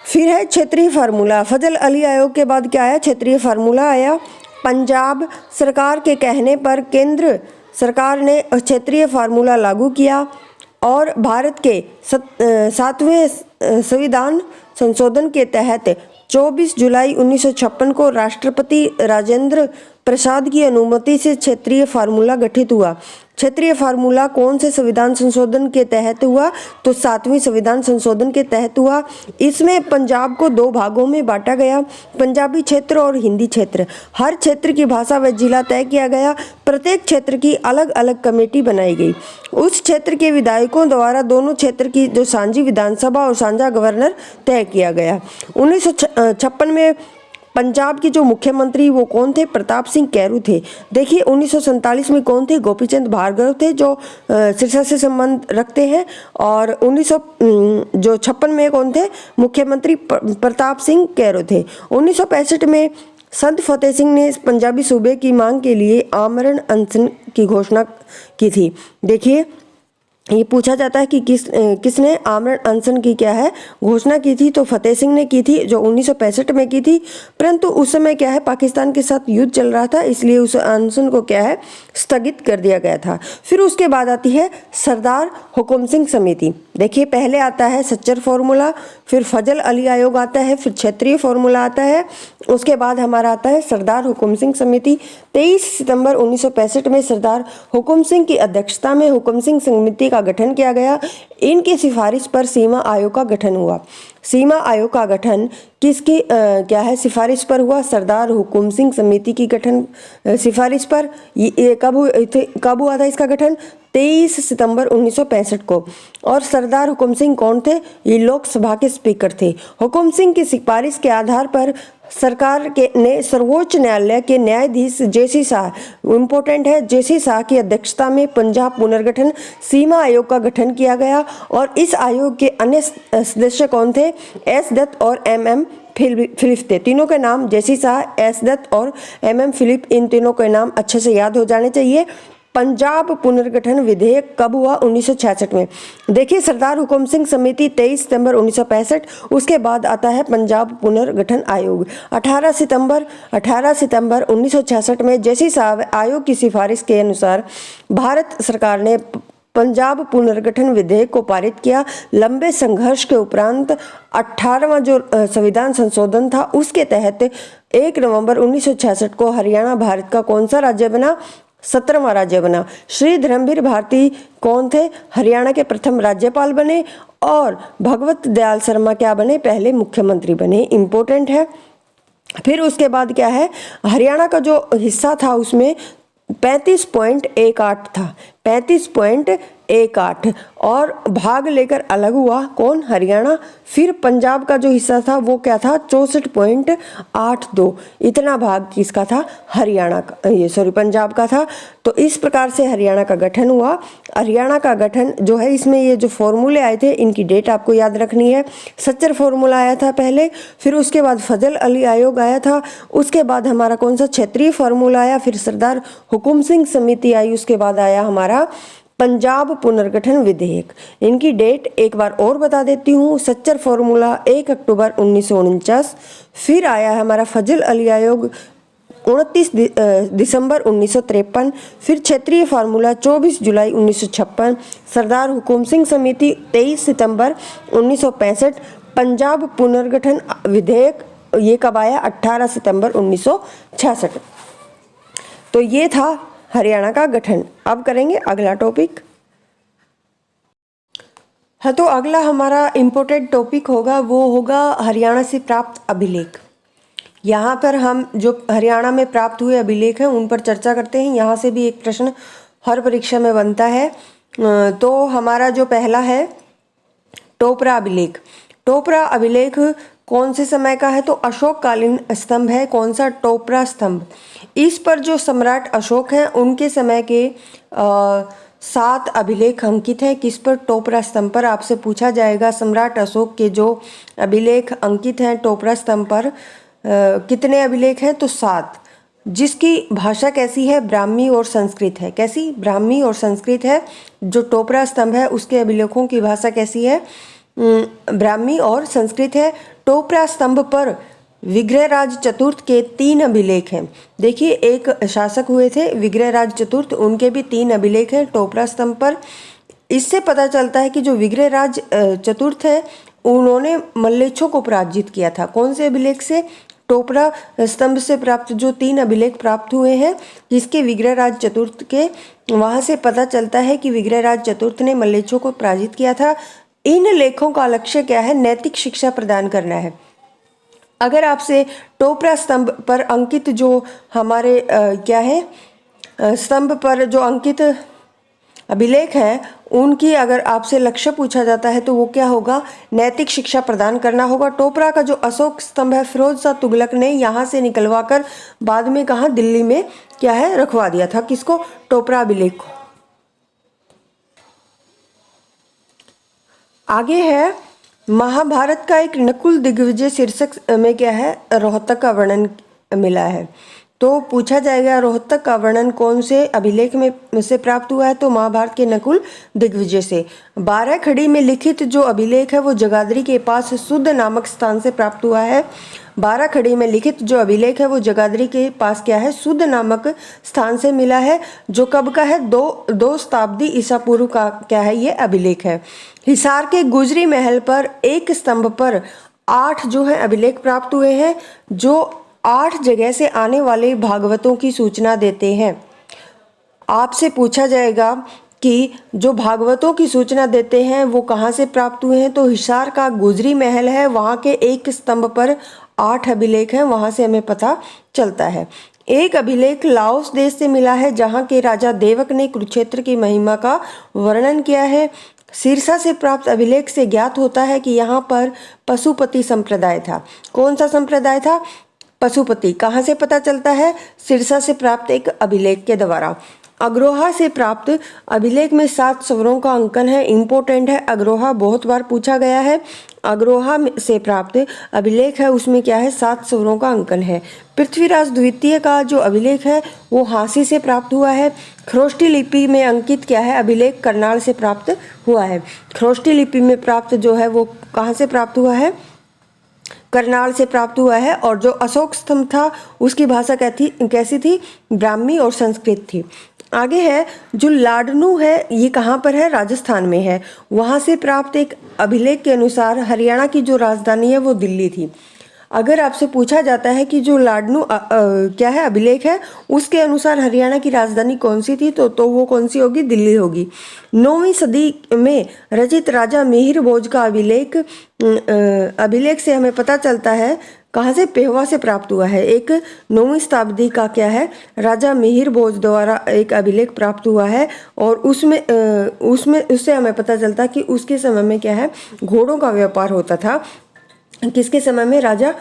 Speaker 1: फिर है क्षेत्रीय फार्मूला। फजल अली आयोग के बाद क्या आया? क्षेत्रीय फार्मूला आया। पंजाब सरकार के कहने पर केंद्र सरकार ने क्षेत्रीय फार्मूला लागू किया और भारत के 7वें संविधान संशोधन के तहत 24 जुलाई 1956 को राष्ट्रपति राजेंद्र प्रसाद की अनुमति से क्षेत्रीय फार्मूला गठित हुआ। क्षेत्रीय फार्मूला कौन से संविधान संशोधन के तहत हुआ? तो 7वें संविधान संशोधन के तहत हुआ। इसमें पंजाब को 2 भागों में बांटा गया, पंजाबी क्षेत्र और हिंदी क्षेत्र। हर क्षेत्र की भाषा व जिला तय किया गया। प्रत्येक क्षेत्र की अलग अलग कमेटी बनाई गई। उस क्षेत्र के विधायकों द्वारा दोनों क्षेत्र की जो साझी विधानसभा और साझा गवर्नर तय किया गया। 1956 में पंजाब के जो मुख्यमंत्री वो कौन थे? प्रताप सिंह कैरू थे। देखिए 1947 में कौन थे? गोपीचंद भार्गव थे जो सिरसा से संबंध रखते हैं। और 1956 में कौन थे? मुख्यमंत्री प्रताप सिंह कैरू थे। 1965 में संत फतेह सिंह ने पंजाबी सूबे की मांग के लिए आमरण अनशन की घोषणा की थी। देखिए ये पूछा जाता है कि किसने आमरण अनशन की क्या है घोषणा की थी? तो फतेह सिंह ने की थी जो 1965 में की थी। परंतु उस समय क्या है, पाकिस्तान के साथ युद्ध चल रहा था, इसलिए उस अनशन को क्या है स्थगित कर दिया गया था। फिर उसके बाद आती है सरदार हुकुम सिंह समिति। देखिए पहले आता है सच्चर फॉर्मूला, फिर फजल अली आयोग आता है, फिर क्षेत्रीय फॉर्मूला आता है, उसके बाद हमारा आता है सरदार हुकुम सिंह समिति। 23 सितंबर 1965 में सरदार हुकुम सिंह की अध्यक्षता में हुकुम सिंह समिति का गठन किया गया। इनकी सिफारिश पर सीमा आयोग का गठन हुआ। सीमा आयोग का गठन किसकी क्या है सिफारिश पर हुआ? सरदार हुकुम सिंह समिति की गठन सिफारिश पर। ये कब हुआ था इसका गठन? 23 सितंबर 1965 को। और सरदार हुकुम सिंह कौन थे? ये लोकसभा के स्पीकर थे। हुकुम सिंह की सिफारिश के आधार पर सरकार ने सर्वोच्च न्यायालय के न्यायाधीश जेसी शाह, इम्पोर्टेंट है, जेसी शाह की अध्यक्षता में पंजाब पुनर्गठन सीमा आयोग का गठन किया गया। और इस आयोग के अन्य सदस्य कौन थे? एस दत्त और MM फिलिप थे। तीनों के नाम जेसी शाह, एस दत्त और MM फिलिप, इन तीनों के नाम अच्छे से याद हो जाने चाहिए। पंजाब पुनर्गठन विधेयक कब हुआ? 1966 में। देखिए सरदार हुकुम सिंह समिति 23 सितंबर 1965, उसके बाद आता है पंजाब पुनर्गठन आयोग 18 सितंबर 1966 में। जैसी साहब आयोग की सिफारिश के अनुसार भारत सरकार ने पंजाब पुनर्गठन विधेयक को पारित किया। लंबे संघर्ष के उपरांत 18वां जो संविधान संशोधन था उसके तहत 1 नवंबर 1966 को हरियाणा भारत का कौन सा राज्य बना? 17वां राज्य बना। श्री धर्मवीर भारती कौन थे? हरियाणा के प्रथम राज्यपाल बने। और भगवत दयाल शर्मा क्या बने? पहले मुख्यमंत्री बने। इम्पोर्टेंट है। फिर उसके बाद क्या है, हरियाणा का जो हिस्सा था उसमें 35.18 था। 35.18 और भाग लेकर अलग हुआ कौन? हरियाणा। फिर पंजाब का जो हिस्सा था वो क्या था? 64.82। इतना भाग किसका था? हरियाणा का, पंजाब का था। तो इस प्रकार से हरियाणा का गठन हुआ। हरियाणा का गठन जो है, इसमें ये जो फॉर्मूले आए थे इनकी डेट आपको याद रखनी है। सच्चर फॉर्मूला आया था पहले, फिर उसके बाद फजल अली आयोग आया था, उसके बाद हमारा कौन सा? क्षेत्रीय फॉर्मूला आया, फिर सरदार हुकुम सिंह समिति आई, उसके बाद आया हमारा पंजाब पुनर्गठन विधेयक। इनकी डेट एक बार और बता देती हूँ। सच्चर फॉर्मूला 1 अक्टूबर 1949, फिर आया हमारा फजल अली आयोग 29 दिसंबर 1953, फिर क्षेत्रीय फार्मूला 24 जुलाई 1956, सरदार हुकुम सिंह समिति 23 सितंबर 1965, पंजाब पुनर्गठन विधेयक ये कब आया? 18 सितंबर 1966। तो ये था हरियाणा का गठन। अब करेंगे अगला टॉपिक। हाँ, तो अगला हमारा इम्पोर्टेंट टॉपिक होगा वो होगा हरियाणा से प्राप्त अभिलेख। यहाँ पर हम जो हरियाणा में प्राप्त हुए अभिलेख हैं उन पर चर्चा करते हैं। यहाँ से भी एक प्रश्न हर परीक्षा में बनता है। तो हमारा जो पहला है टोपरा अभिलेख। टोपरा अभिलेख कौन से समय का है? तो अशोककालीन स्तंभ है। कौन सा? टोपरा स्तंभ। इस पर जो सम्राट अशोक हैं उनके समय के 7 अभिलेख अंकित हैं। किस पर? टोपरा स्तंभ पर। आपसे पूछा जाएगा सम्राट अशोक के जो अभिलेख अंकित हैं टोपरा स्तंभ पर कितने अभिलेख हैं? तो 7। जिसकी भाषा कैसी है? ब्राह्मी और संस्कृत है। कैसी? ब्राह्मी और संस्कृत है। जो टोपरा स्तंभ है उसके अभिलेखों की भाषा कैसी है? ब्राह्मी और संस्कृत है। टोपरा स्तंभ पर विग्रहराज चतुर्थ के 3 अभिलेख हैं। देखिए, एक शासक हुए थे विग्रहराज चतुर्थ, उनके भी 3 अभिलेख हैं टोपरा स्तंभ पर। इससे पता चलता है कि जो विग्रहराज चतुर्थ है उन्होंने मल्लेच्छों को पराजित किया था। कौन से अभिलेख से? टोपरा स्तंभ से प्राप्त जो 3 अभिलेख प्राप्त हुए हैं जिसके विग्रहराज चतुर्थ के, वहां से पता चलता है कि विग्रहराज चतुर्थ ने मल्लेच्छों को पराजित किया था। इन लेखों का लक्ष्य क्या है? नैतिक शिक्षा प्रदान करना है। अगर आपसे टोपरा स्तंभ पर अंकित जो हमारे क्या है स्तंभ पर जो अंकित अभिलेख हैं उनकी अगर आपसे लक्ष्य पूछा जाता है तो वो क्या होगा? नैतिक शिक्षा प्रदान करना होगा। टोपरा का जो अशोक स्तंभ है फिरोज शाह तुगलक ने यहाँ से निकलवा कर बाद में कहाँ? दिल्ली में क्या है रखवा दिया था। किसको? टोपरा अभिलेख को। आगे है महाभारत का एक नकुल दिग्विजय शीर्षक में क्या है? रोहतक का वर्णन मिला है। तो पूछा जाएगा रोहतक का वर्णन कौन से अभिलेख में से प्राप्त हुआ है? तो महाभारत के नकुल दिग्विजय से। 12 खड़ी में लिखित जो अभिलेख है वो जगाधरी के पास शुद्ध नामक स्थान से प्राप्त हुआ है। 12 खड़ी में लिखित जो अभिलेख है वो जगाधरी के पास क्या है? शुद्ध नामक स्थान से मिला है। जो कब का है? दो शताब्दी ईसा पूर्व का क्या है? ये अभिलेख है। हिसार के गुजरी महल पर एक स्तंभ पर 8 जो है अभिलेख प्राप्त हुए हैं जो 8 जगह से आने वाले भागवतों की सूचना देते हैं। आपसे पूछा जाएगा कि जो भागवतों की सूचना देते हैं वो कहाँ से प्राप्त हुए हैं? तो हिसार का गुजरी महल है, वहाँ के एक स्तंभ पर 8 अभिलेख हैं, वहाँ से हमें पता चलता है। एक अभिलेख लाओस देश से मिला है जहाँ के राजा देवक ने कुरुक्षेत्र की महिमा का वर्णन किया है। सिरसा से प्राप्त अभिलेख से ज्ञात होता है कि यहाँ पर पशुपति संप्रदाय था। कौन सा संप्रदाय था? पशुपति। कहाँ से पता चलता है? सिरसा से प्राप्त एक अभिलेख के द्वारा। अग्रोहा से प्राप्त अभिलेख में 7 स्वरों का अंकन है। इम्पोर्टेंट है, अग्रोहा बहुत बार पूछा गया है। अग्रोहा से प्राप्त अभिलेख है उसमें क्या है? 7 स्वरों का अंकन है। पृथ्वीराज द्वितीय का जो अभिलेख है वो हांसी से प्राप्त हुआ है। खरोष्टी लिपि में अंकित क्या है? अभिलेख करनाल से प्राप्त हुआ है। खरोष्टी लिपि में प्राप्त जो है वो कहाँ से प्राप्त हुआ है? करनाल से प्राप्त हुआ है। और जो अशोक स्तंभ था उसकी भाषा कैसी थी? ब्राह्मी और संस्कृत थी। आगे है जो लाडनू है, ये कहाँ पर है? राजस्थान में है। वहाँ से प्राप्त एक अभिलेख के अनुसार हरियाणा की जो राजधानी है वो दिल्ली थी। अगर आपसे पूछा जाता है कि जो लाडनू क्या है अभिलेख है उसके अनुसार हरियाणा की राजधानी कौन सी थी तो वो कौन सी होगी? दिल्ली होगी। 9वीं सदी में रचित राजा मिहिर भोज का अभिलेख से हमें पता चलता है कहाँ से? पेहवा से प्राप्त हुआ है। एक 9वीं शताब्दी का क्या है, राजा मिहिर भोज द्वारा एक अभिलेख प्राप्त हुआ है और उसमें उससे हमें पता चलता कि उसके समय में क्या है, घोड़ों का व्यापार होता था। किसके समय में? राजा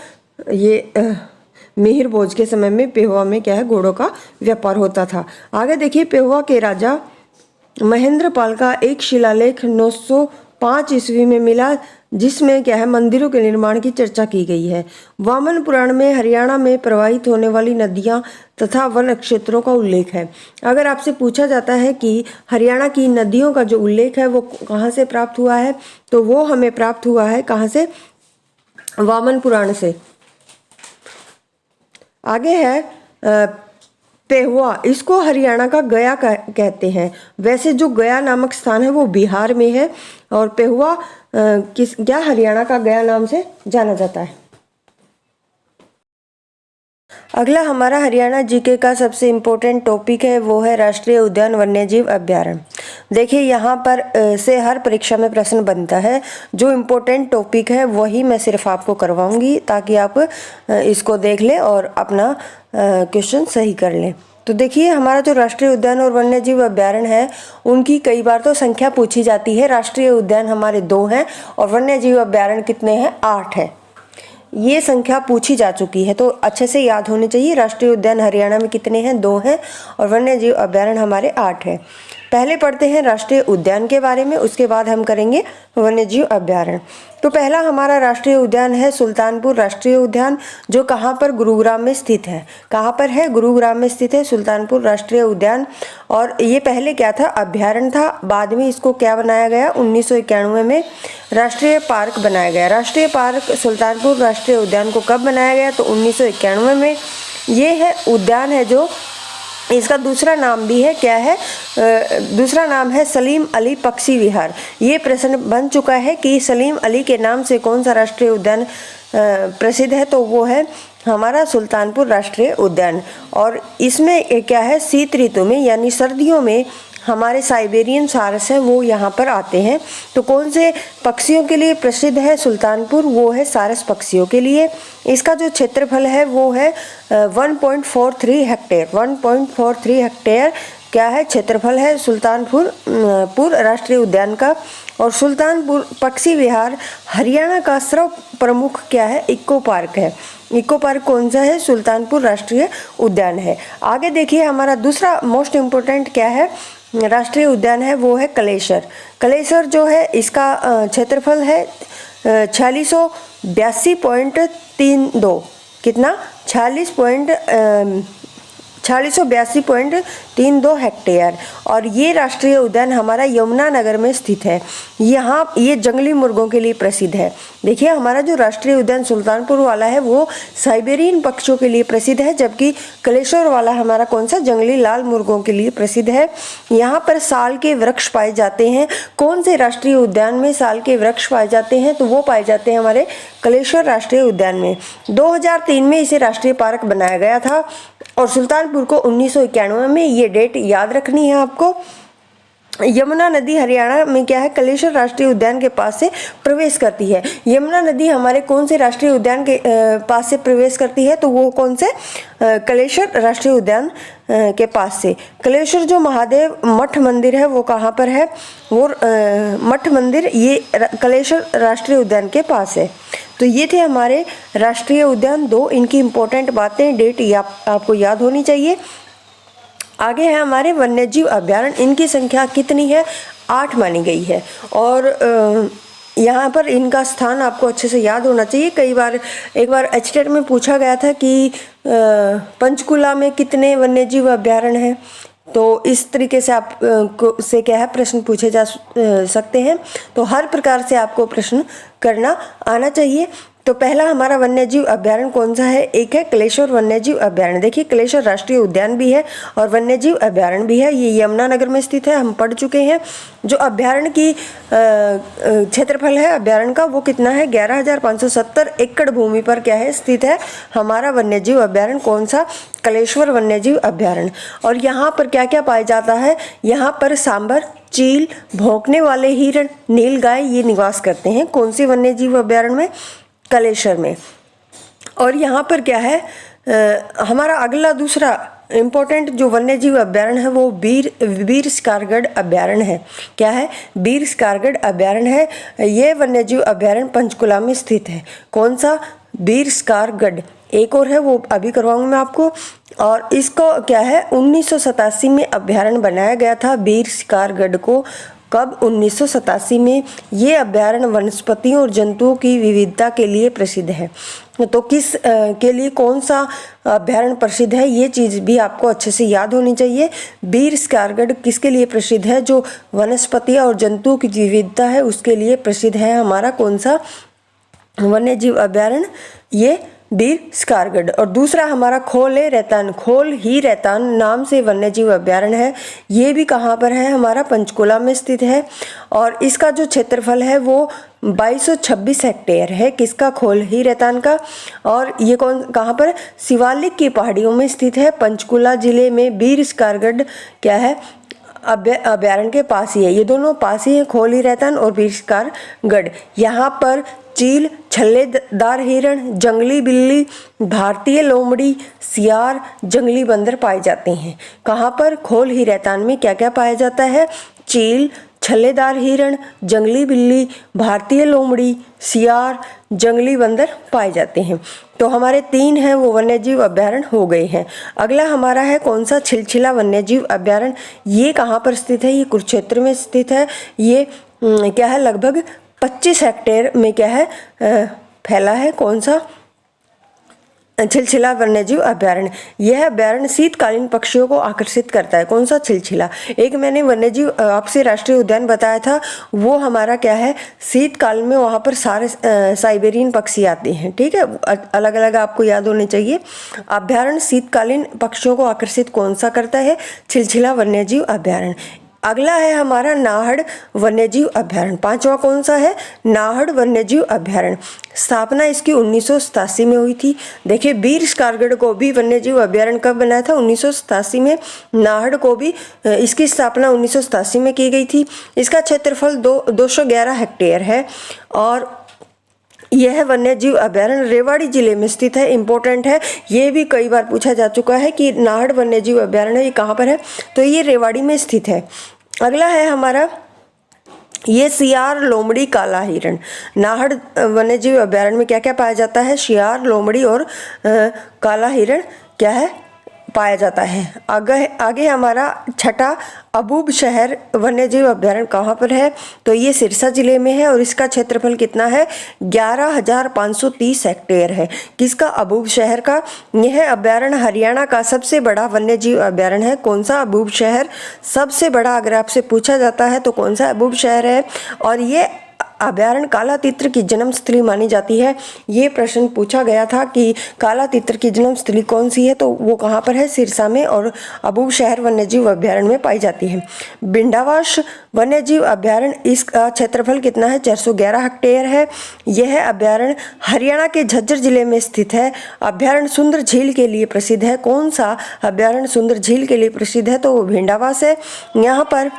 Speaker 1: मिहिर भोज के समय में पेहवा में क्या है, घोड़ों का व्यापार होता था। आगे देखिए, पेहवा के राजा महेंद्रपाल का एक शिलालेख 905 ईस्वी में मिला, जिसमें क्या है, मंदिरों के निर्माण की चर्चा की गई है। वामन पुराण में हरियाणा में प्रवाहित होने वाली नदियां तथा वन क्षेत्रों का उल्लेख है। अगर आपसे पूछा जाता है कि हरियाणा की नदियों का जो उल्लेख है वो कहाँ से प्राप्त हुआ है, तो वो हमें प्राप्त हुआ है कहाँ से? वामन पुराण से। आगे है पेहवा, इसको हरियाणा का गया कहते हैं। वैसे जो गया नामक स्थान है वो बिहार में है और पेहवा क्या हरियाणा का गया नाम से जाना जाता है। अगला हमारा हरियाणा जीके का सबसे इम्पोर्टेंट टॉपिक है, वो है राष्ट्रीय उद्यान वन्यजीव अभ्यारण्य। देखिए यहाँ पर से हर परीक्षा में प्रश्न बनता है। जो इम्पोर्टेंट टॉपिक है वही मैं सिर्फ आपको करवाऊंगी ताकि आप इसको देख लें और अपना क्वेश्चन सही कर लें। तो देखिए, हमारा जो राष्ट्रीय उद्यान और वन्यजीव अभ्यारण्य है उनकी कई बार तो संख्या पूछी जाती है। राष्ट्रीय उद्यान हमारे 2 हैं और वन्यजीव अभ्यारण्य कितने हैं? 8 है। ये संख्या पूछी जा चुकी है तो अच्छे से याद होनी चाहिए। राष्ट्रीय उद्यान हरियाणा में कितने हैं? 2 हैं और वन्यजीव अभ्यारण्य हमारे 8 हैं। पहले पढ़ते हैं राष्ट्रीय उद्यान के बारे में, उसके बाद हम करेंगे वन्यजीव अभ्यारण्य। तो पहला हमारा राष्ट्रीय उद्यान है सुल्तानपुर राष्ट्रीय उद्यान, जो कहाँ पर? गुरुग्राम में स्थित है। कहाँ पर है? गुरुग्राम में स्थित है सुल्तानपुर राष्ट्रीय उद्यान। और ये पहले क्या था? अभ्यारण्य था। बाद में इसको क्या बनाया गया? 1991 में राष्ट्रीय पार्क बनाया गया। राष्ट्रीय पार्क सुल्तानपुर राष्ट्रीय उद्यान को कब बनाया गया? तो 1991 में। ये है उद्यान है जो, इसका दूसरा नाम भी है, क्या है? दूसरा नाम है सलीम अली पक्षी विहार। ये प्रश्न बन चुका है कि सलीम अली के नाम से कौन सा राष्ट्रीय उद्यान प्रसिद्ध है, तो वो है हमारा सुल्तानपुर राष्ट्रीय उद्यान। और इसमें क्या है, शीत ऋतु में यानी सर्दियों में हमारे साइबेरियन सारस हैं वो यहाँ पर आते हैं। तो कौन से पक्षियों के लिए प्रसिद्ध है सुल्तानपुर? वो है सारस पक्षियों के लिए। इसका जो क्षेत्रफल है वो है 1.43 हेक्टेयर। 1.43 हेक्टेयर क्या है? क्षेत्रफल है सुल्तानपुर राष्ट्रीय उद्यान का। और सुल्तानपुर पक्षी विहार हरियाणा का सर्व प्रमुख क्या है? इको पार्क है। इको पार्क कौन सा है? सुल्तानपुर राष्ट्रीय उद्यान है। आगे देखिए, हमारा दूसरा मोस्ट इम्पोर्टेंट क्या है राष्ट्रीय उद्यान है, वो है कलेसर। कलेसर जो है इसका क्षेत्रफल है 4682.32। कितना? 4682.32 हेक्टेयर। और ये राष्ट्रीय उद्यान हमारा यमुनानगर में स्थित है। यहाँ ये जंगली मुर्गों के लिए प्रसिद्ध है। देखिए, हमारा जो राष्ट्रीय उद्यान सुल्तानपुर वाला है वो साइबेरियन पक्षियों के लिए प्रसिद्ध है, जबकि कलेश्वर वाला हमारा कौन सा? जंगली लाल मुर्गों के लिए प्रसिद्ध है। यहाँ पर साल के वृक्ष पाए जाते हैं। कौन से राष्ट्रीय उद्यान में साल के वृक्ष पाए जाते हैं? तो वो पाए जाते हैं हमारे कलेश्वर राष्ट्रीय उद्यान में। 2003 में इसे राष्ट्रीय पार्क बनाया गया था और सुल्तानपुर को 1991 में। ये डेट याद रखनी है आपको। यमुना नदी हरियाणा में क्या है? कलेश्वर राष्ट्रीय उद्यान के पास से प्रवेश करती है। यमुना नदी हमारे कौन से राष्ट्रीय उद्यान के पास से प्रवेश करती है? तो वो कौन से? कलेश्वर राष्ट्रीय उद्यान के पास से। कलेश्वर जो महादेव मठ मंदिर है वो कहाँ पर है? वो मठ मंदिर ये कलेश्वर राष्ट्रीय उद्यान के पास है। तो ये थे हमारे राष्ट्रीय उद्यान 2। इनकी इम्पोर्टेंट बातें, डेट आपको याद होनी चाहिए। आगे है हमारे वन्यजीव अभ्यारण्य। इनकी संख्या कितनी है? 8 मानी गई है। और यहाँ पर इनका स्थान आपको अच्छे से याद होना चाहिए। कई बार एक बार एचटेट में पूछा गया था कि पंचकुला में कितने वन्यजीव अभ्यारण्य हैं। तो इस तरीके से आप से क्या है प्रश्न पूछे जा सकते हैं। तो हर प्रकार से आपको प्रश्न करना आना चाहिए। तो पहला हमारा वन्यजीव अभ्यारण्य कौन सा है? एक है कलेश्वर वन्यजीव अभ्यारण्य। देखिए, कलेश्वर राष्ट्रीय उद्यान भी है और वन्यजीव अभ्यारण्य भी है। ये यमुनानगर में स्थित है, हम पढ़ चुके हैं। जो अभ्यारण्य की क्षेत्रफल है अभ्यारण्य का वो कितना है? 11,570 एकड़ भूमि पर क्या है? स्थित है हमारा वन्यजीव अभ्यारण्य। कौन सा? कलेश्वर वन्यजीव अभ्यारण्य। और यहाँ पर क्या क्या पाया जाता है? यहाँ पर सांबर, चील, भौंकने वाले हिरण, नीलगाय ये निवास करते हैं। कौन सी वन्यजीव अभ्यारण्य में? कलेश्वर में। और यहाँ पर क्या है, हमारा अगला दूसरा इम्पोर्टेंट जो वन्यजीव अभ्यारण्य है वो वीर स्कारगढ़ अभ्यारण्य है। क्या है? वीर स्कारगढ़ अभ्यारण्य है। ये वन्यजीव अभ्यारण्य पंचकुला में स्थित है। कौन सा? वीर स्कारगढ़। एक और है वो अभी करवाऊंगा मैं आपको। और इसको क्या है, 1987 में अभ्यारण्य बनाया गया था वीर स्कारगढ़ को। कब? 1987 में। ये अभ्यारण्य वनस्पतियों और जंतुओं की विविधता के लिए प्रसिद्ध है। तो किस के लिए, कौन सा अभ्यारण्य प्रसिद्ध है, ये चीज़ भी आपको अच्छे से याद होनी चाहिए। वीर स्कारगढ़ किसके लिए प्रसिद्ध है? जो वनस्पतियाँ और जंतुओं की विविधता है उसके लिए प्रसिद्ध है हमारा कौन सा वन्यजीव अभ्यारण्य? ये वीर स्कारगढ़। और दूसरा हमारा खोल रैतान, खोल ही रैतान नाम से वन्यजीव अभ्यारण्य है। ये भी कहाँ पर है? हमारा पंचकुला में स्थित है। और इसका जो क्षेत्रफल है वो 2226 हेक्टेयर है। किसका? खोल ही रैतान का। और ये कहाँ पर? शिवालिक की पहाड़ियों में स्थित है। पंचकुला जिले में वीर स्कारगढ़ क्या है, अभ्यारण्य के पास ही है। ये दोनों पास ही है, खोल ही रैतान और वीर स्कारगढ़। यहाँ पर चील, छल्लेदार हिरण, जंगली बिल्ली, भारतीय लोमड़ी, सियार, जंगली बंदर पाए जाते हैं। कहाँ पर? खोल ही रैतान में क्या क्या पाया जाता है? चील, छल्लेदार हिरण, जंगली बिल्ली, भारतीय लोमड़ी, सियार, जंगली बंदर पाए जाते हैं। तो हमारे 3 हैं वो वन्यजीव अभ्यारण्य हो गए हैं। अगला हमारा है कौन सा? छिलछिला वन्यजीव अभ्यारण्य। ये कहाँ पर स्थित है? ये कुरुक्षेत्र में स्थित है। ये क्या है, लगभग 25 हेक्टेयर में क्या है, फैला है। कौन सा? छिलछिला वन्यजीव अभ्यारण्य। यह अभ्यारण्य शीतकालीन पक्षियों को आकर्षित करता है। कौन सा? छिलछिला। एक मैंने वन्यजीव आपसे राष्ट्रीय उद्यान बताया था, वो हमारा क्या है, शीतकाल में वहाँ पर सारे साइबेरियन पक्षी आते हैं। ठीक है, अलग अलग आपको याद होने चाहिए। अभ्यारण्य शीतकालीन पक्षियों को आकर्षित कौन सा करता है? छिलछिला वन्यजीव अभ्यारण्य। अगला है हमारा नाहड़ वन्यजीव अभ्यारण्य। 5वां कौन सा है? नाहड़ वन्यजीव अभ्यारण्य। स्थापना इसकी 1987 में हुई थी। देखिए, वीर स्कारगढ़ को भी वन्यजीव अभ्यारण्य कब बनाया था? 1987 में। नाहड़ को भी इसकी स्थापना 1987 में की गई थी। इसका क्षेत्रफल 211 हेक्टेयर है। और यह वन्यजीव अभ्यारण्य रेवाड़ी जिले में स्थित है। इम्पोर्टेंट है, ये भी कई बार पूछा जा चुका है कि नाहड़ वन्यजीव अभ्यारण्य ये कहाँ पर है, तो ये रेवाड़ी में स्थित है। अगला है हमारा ये सियार, लोमड़ी, काला हिरण। नाहड़ वन्यजीव अभ्यारण्य में क्या क्या पाया जाता है? सियार, लोमड़ी और काला हिरण क्या है, पाया जाता है। आगे हमारा छठा अबूब शहर वन्यजीव अभ्यारण्य कहाँ पर है? तो ये सिरसा जिले में है। और इसका क्षेत्रफल कितना है? 11,530 हेक्टेयर है। किसका? अबूब शहर का। यह अभ्यारण्य हरियाणा का सबसे बड़ा वन्यजीव अभ्यारण्य है। कौन सा? अबूब शहर सबसे बड़ा अगर आपसे पूछा जाता है तो कौन सा अबूब शहर है। और ये अभ्यारण्य काला तीतर की जन्मस्थली मानी जाती है। ये प्रश्न पूछा गया था कि काला तीतर की जन्मस्थली कौन सी है, तो वो कहाँ पर है? सिरसा में। और अबूब शहर वन्यजीव अभ्यारण्य में पाई जाती है। भिंडावास वन्यजीव अभ्यारण्य, इसका क्षेत्रफल कितना है? 411 हेक्टेयर है। यह अभ्यारण्य हरियाणा के झज्जर जिले में स्थित है। अभ्यारण्य सुंदर झील के लिए प्रसिद्ध है। कौन सा अभ्यारण्य सुंदर झील के लिए प्रसिद्ध है? तो वो भिंडावास है। यहाँ पर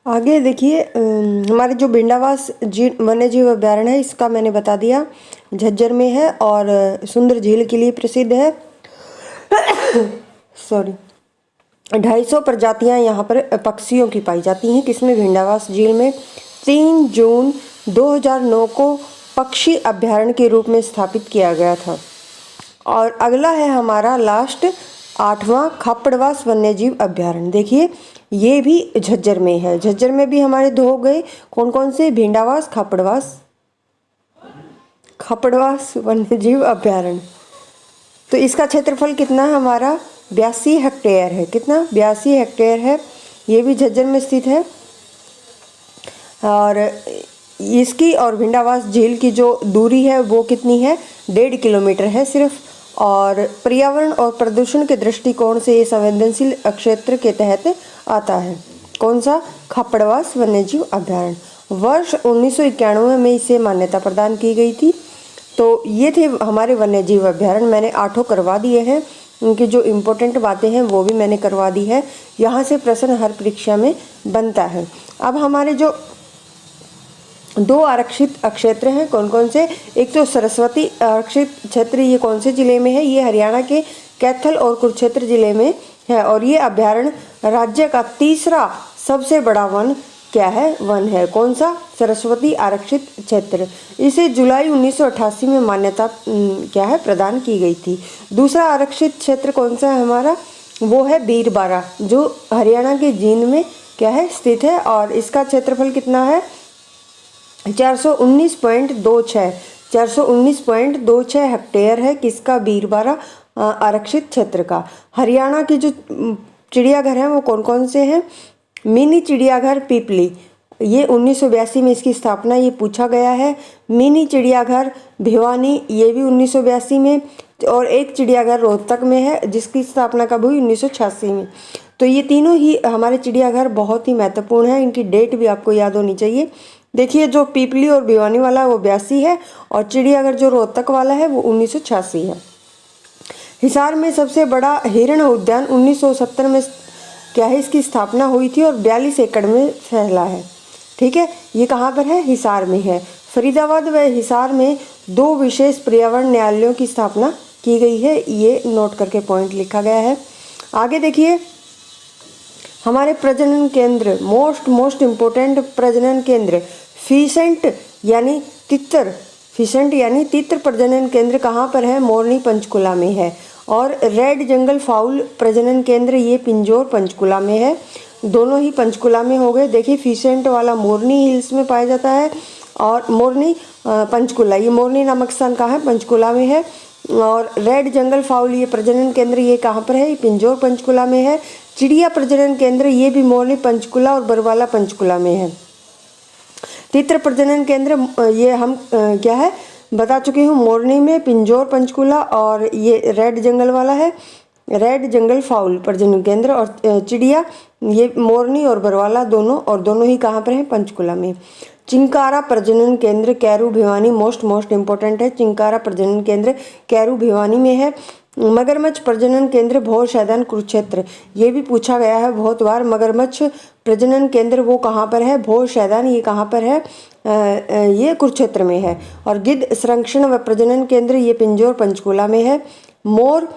Speaker 1: आगे देखिए, हमारे जो भिंडावास वन्यजीव अभ्यारण्य है इसका मैंने बता दिया, झज्जर में है और सुंदर झील के लिए प्रसिद्ध है। सॉरी, 250 प्रजातियां यहाँ पर पक्षियों की पाई जाती हैं। किसमें? भिंडावास झील में। 3 जून 2009 को पक्षी अभ्यारण्य के रूप में स्थापित किया गया था। और अगला है हमारा लास्ट 8वां खापड़वास वन्यजीव अभ्यारण्य। देखिए, ये भी झज्जर में है। झज्जर में भी हमारे 2 हो गए। कौन कौन से? भिंडावास, खापड़वास वन्यजीव अभ्यारण्य। तो इसका क्षेत्रफल कितना है हमारा? 82 हेक्टेयर है। कितना? 82 हेक्टेयर है। ये भी झज्जर में स्थित है। और इसकी और भिंडावास झील की जो दूरी है वो कितनी है? 1.5 किलोमीटर है सिर्फ। और पर्यावरण और प्रदूषण के दृष्टिकोण से ये संवेदनशील क्षेत्र के तहत आता है। कौन सा? खापड़वास वन्यजीव अभ्यारण्य। वर्ष 1991 में इसे मान्यता प्रदान की गई थी। तो ये थे हमारे वन्यजीव अभ्यारण्य। मैंने 8 करवा दिए हैं। उनकी जो इम्पोर्टेंट बातें हैं वो भी मैंने करवा दी है। यहाँ से प्रश्न हर परीक्षा में बनता है। अब हमारे जो दो आरक्षित क्षेत्र हैं, कौन कौन से? एक तो सरस्वती आरक्षित क्षेत्र, ये कौन से जिले में है? ये हरियाणा के कैथल और कुरुक्षेत्र जिले में है। और ये अभ्यारण्य राज्य का तीसरा सबसे बड़ा वन क्या है? वन है। कौन सा? सरस्वती आरक्षित क्षेत्र। इसे जुलाई 1988 में मान्यता क्या है? प्रदान की गई थी। दूसरा आरक्षित क्षेत्र कौन सा है हमारा? वो है बीरबारा, जो हरियाणा के जींद में क्या है? स्थित है। और इसका क्षेत्रफल कितना है? 419.26 हेक्टेयर है। किसका? बीरबारा आरक्षित क्षेत्र का। हरियाणा के जो चिड़ियाघर हैं वो कौन कौन से हैं? मिनी चिड़ियाघर पीपली, ये 1982 में इसकी स्थापना ये पूछा गया है। मिनी चिड़ियाघर भिवानी, ये भी 1982 में। और एक चिड़ियाघर रोहतक में है जिसकी स्थापना कब हुई? 1986 में। तो ये तीनों ही हमारे चिड़ियाघर बहुत ही महत्वपूर्ण है, इनकी डेट भी आपको याद होनी चाहिए। देखिए, जो पीपली और भिवानी वाला वो 82 है, और चिड़ियाघर जो रोहतक वाला है वो 1986 है। हिसार में सबसे बड़ा हिरण उद्यान 1970 में क्या है? इसकी स्थापना हुई थी और 42 एकड़ में फैला है। ठीक है, ये कहाँ पर है? हिसार में है। फरीदाबाद व हिसार में दो विशेष पर्यावरण न्यायालयों की स्थापना की गई है, ये नोट करके पॉइंट लिखा गया है। आगे देखिए, हमारे प्रजनन केंद्र, मोस्ट इम्पोर्टेंट प्रजनन केंद्र फीसेंट यानी तितर प्रजनन केंद्र कहाँ पर है? मोरनी पंचकुला में है। और रेड जंगल फाउल प्रजनन केंद्र ये पिंजौर पंचकुला में है। दोनों ही पंचकुला में हो गए। देखिए, फीसेंट वाला मोरनी हिल्स में पाया जाता है और मोरनी पंचकुला, ये मोरनी नामक स्थान कहाँ है? पंचकुला में है। और रेड जंगल फाउल ये प्रजनन केंद्र ये कहाँ पर है? ये पिंजौर पंचकुला में है। चिड़िया प्रजनन केंद्र ये भी मोरनी पंचकुला और बरवाला पंचकुला में है। तितर प्रजनन केंद्र ये हम क्या है बता चुकी हूँ, मोरनी में, पिंजौर पंचकुला, और ये रेड जंगल वाला है रेड जंगल फाउल प्रजनन केंद्र। और चिड़िया ये मोरनी और बरवाला दोनों ही कहाँ पर है? पंचकुला में। चिंकारा प्रजनन केंद्र कैरू भिवानी, मोस्ट इम्पोर्टेंट है। चिंकारा प्रजनन केंद्र कैरू भिवानी में है। मगरमच्छ प्रजनन केंद्र भौर शैदान कुरुक्षेत्र, ये भी पूछा गया है बहुत बार। मगरमच्छ प्रजनन केंद्र वो कहाँ पर है? भौर शैदान, ये कहाँ पर है? ये कुरुक्षेत्र में है। और गिद्ध संरक्षण व प्रजनन केंद्र ये पिंजौर पंचकुला में है। मोर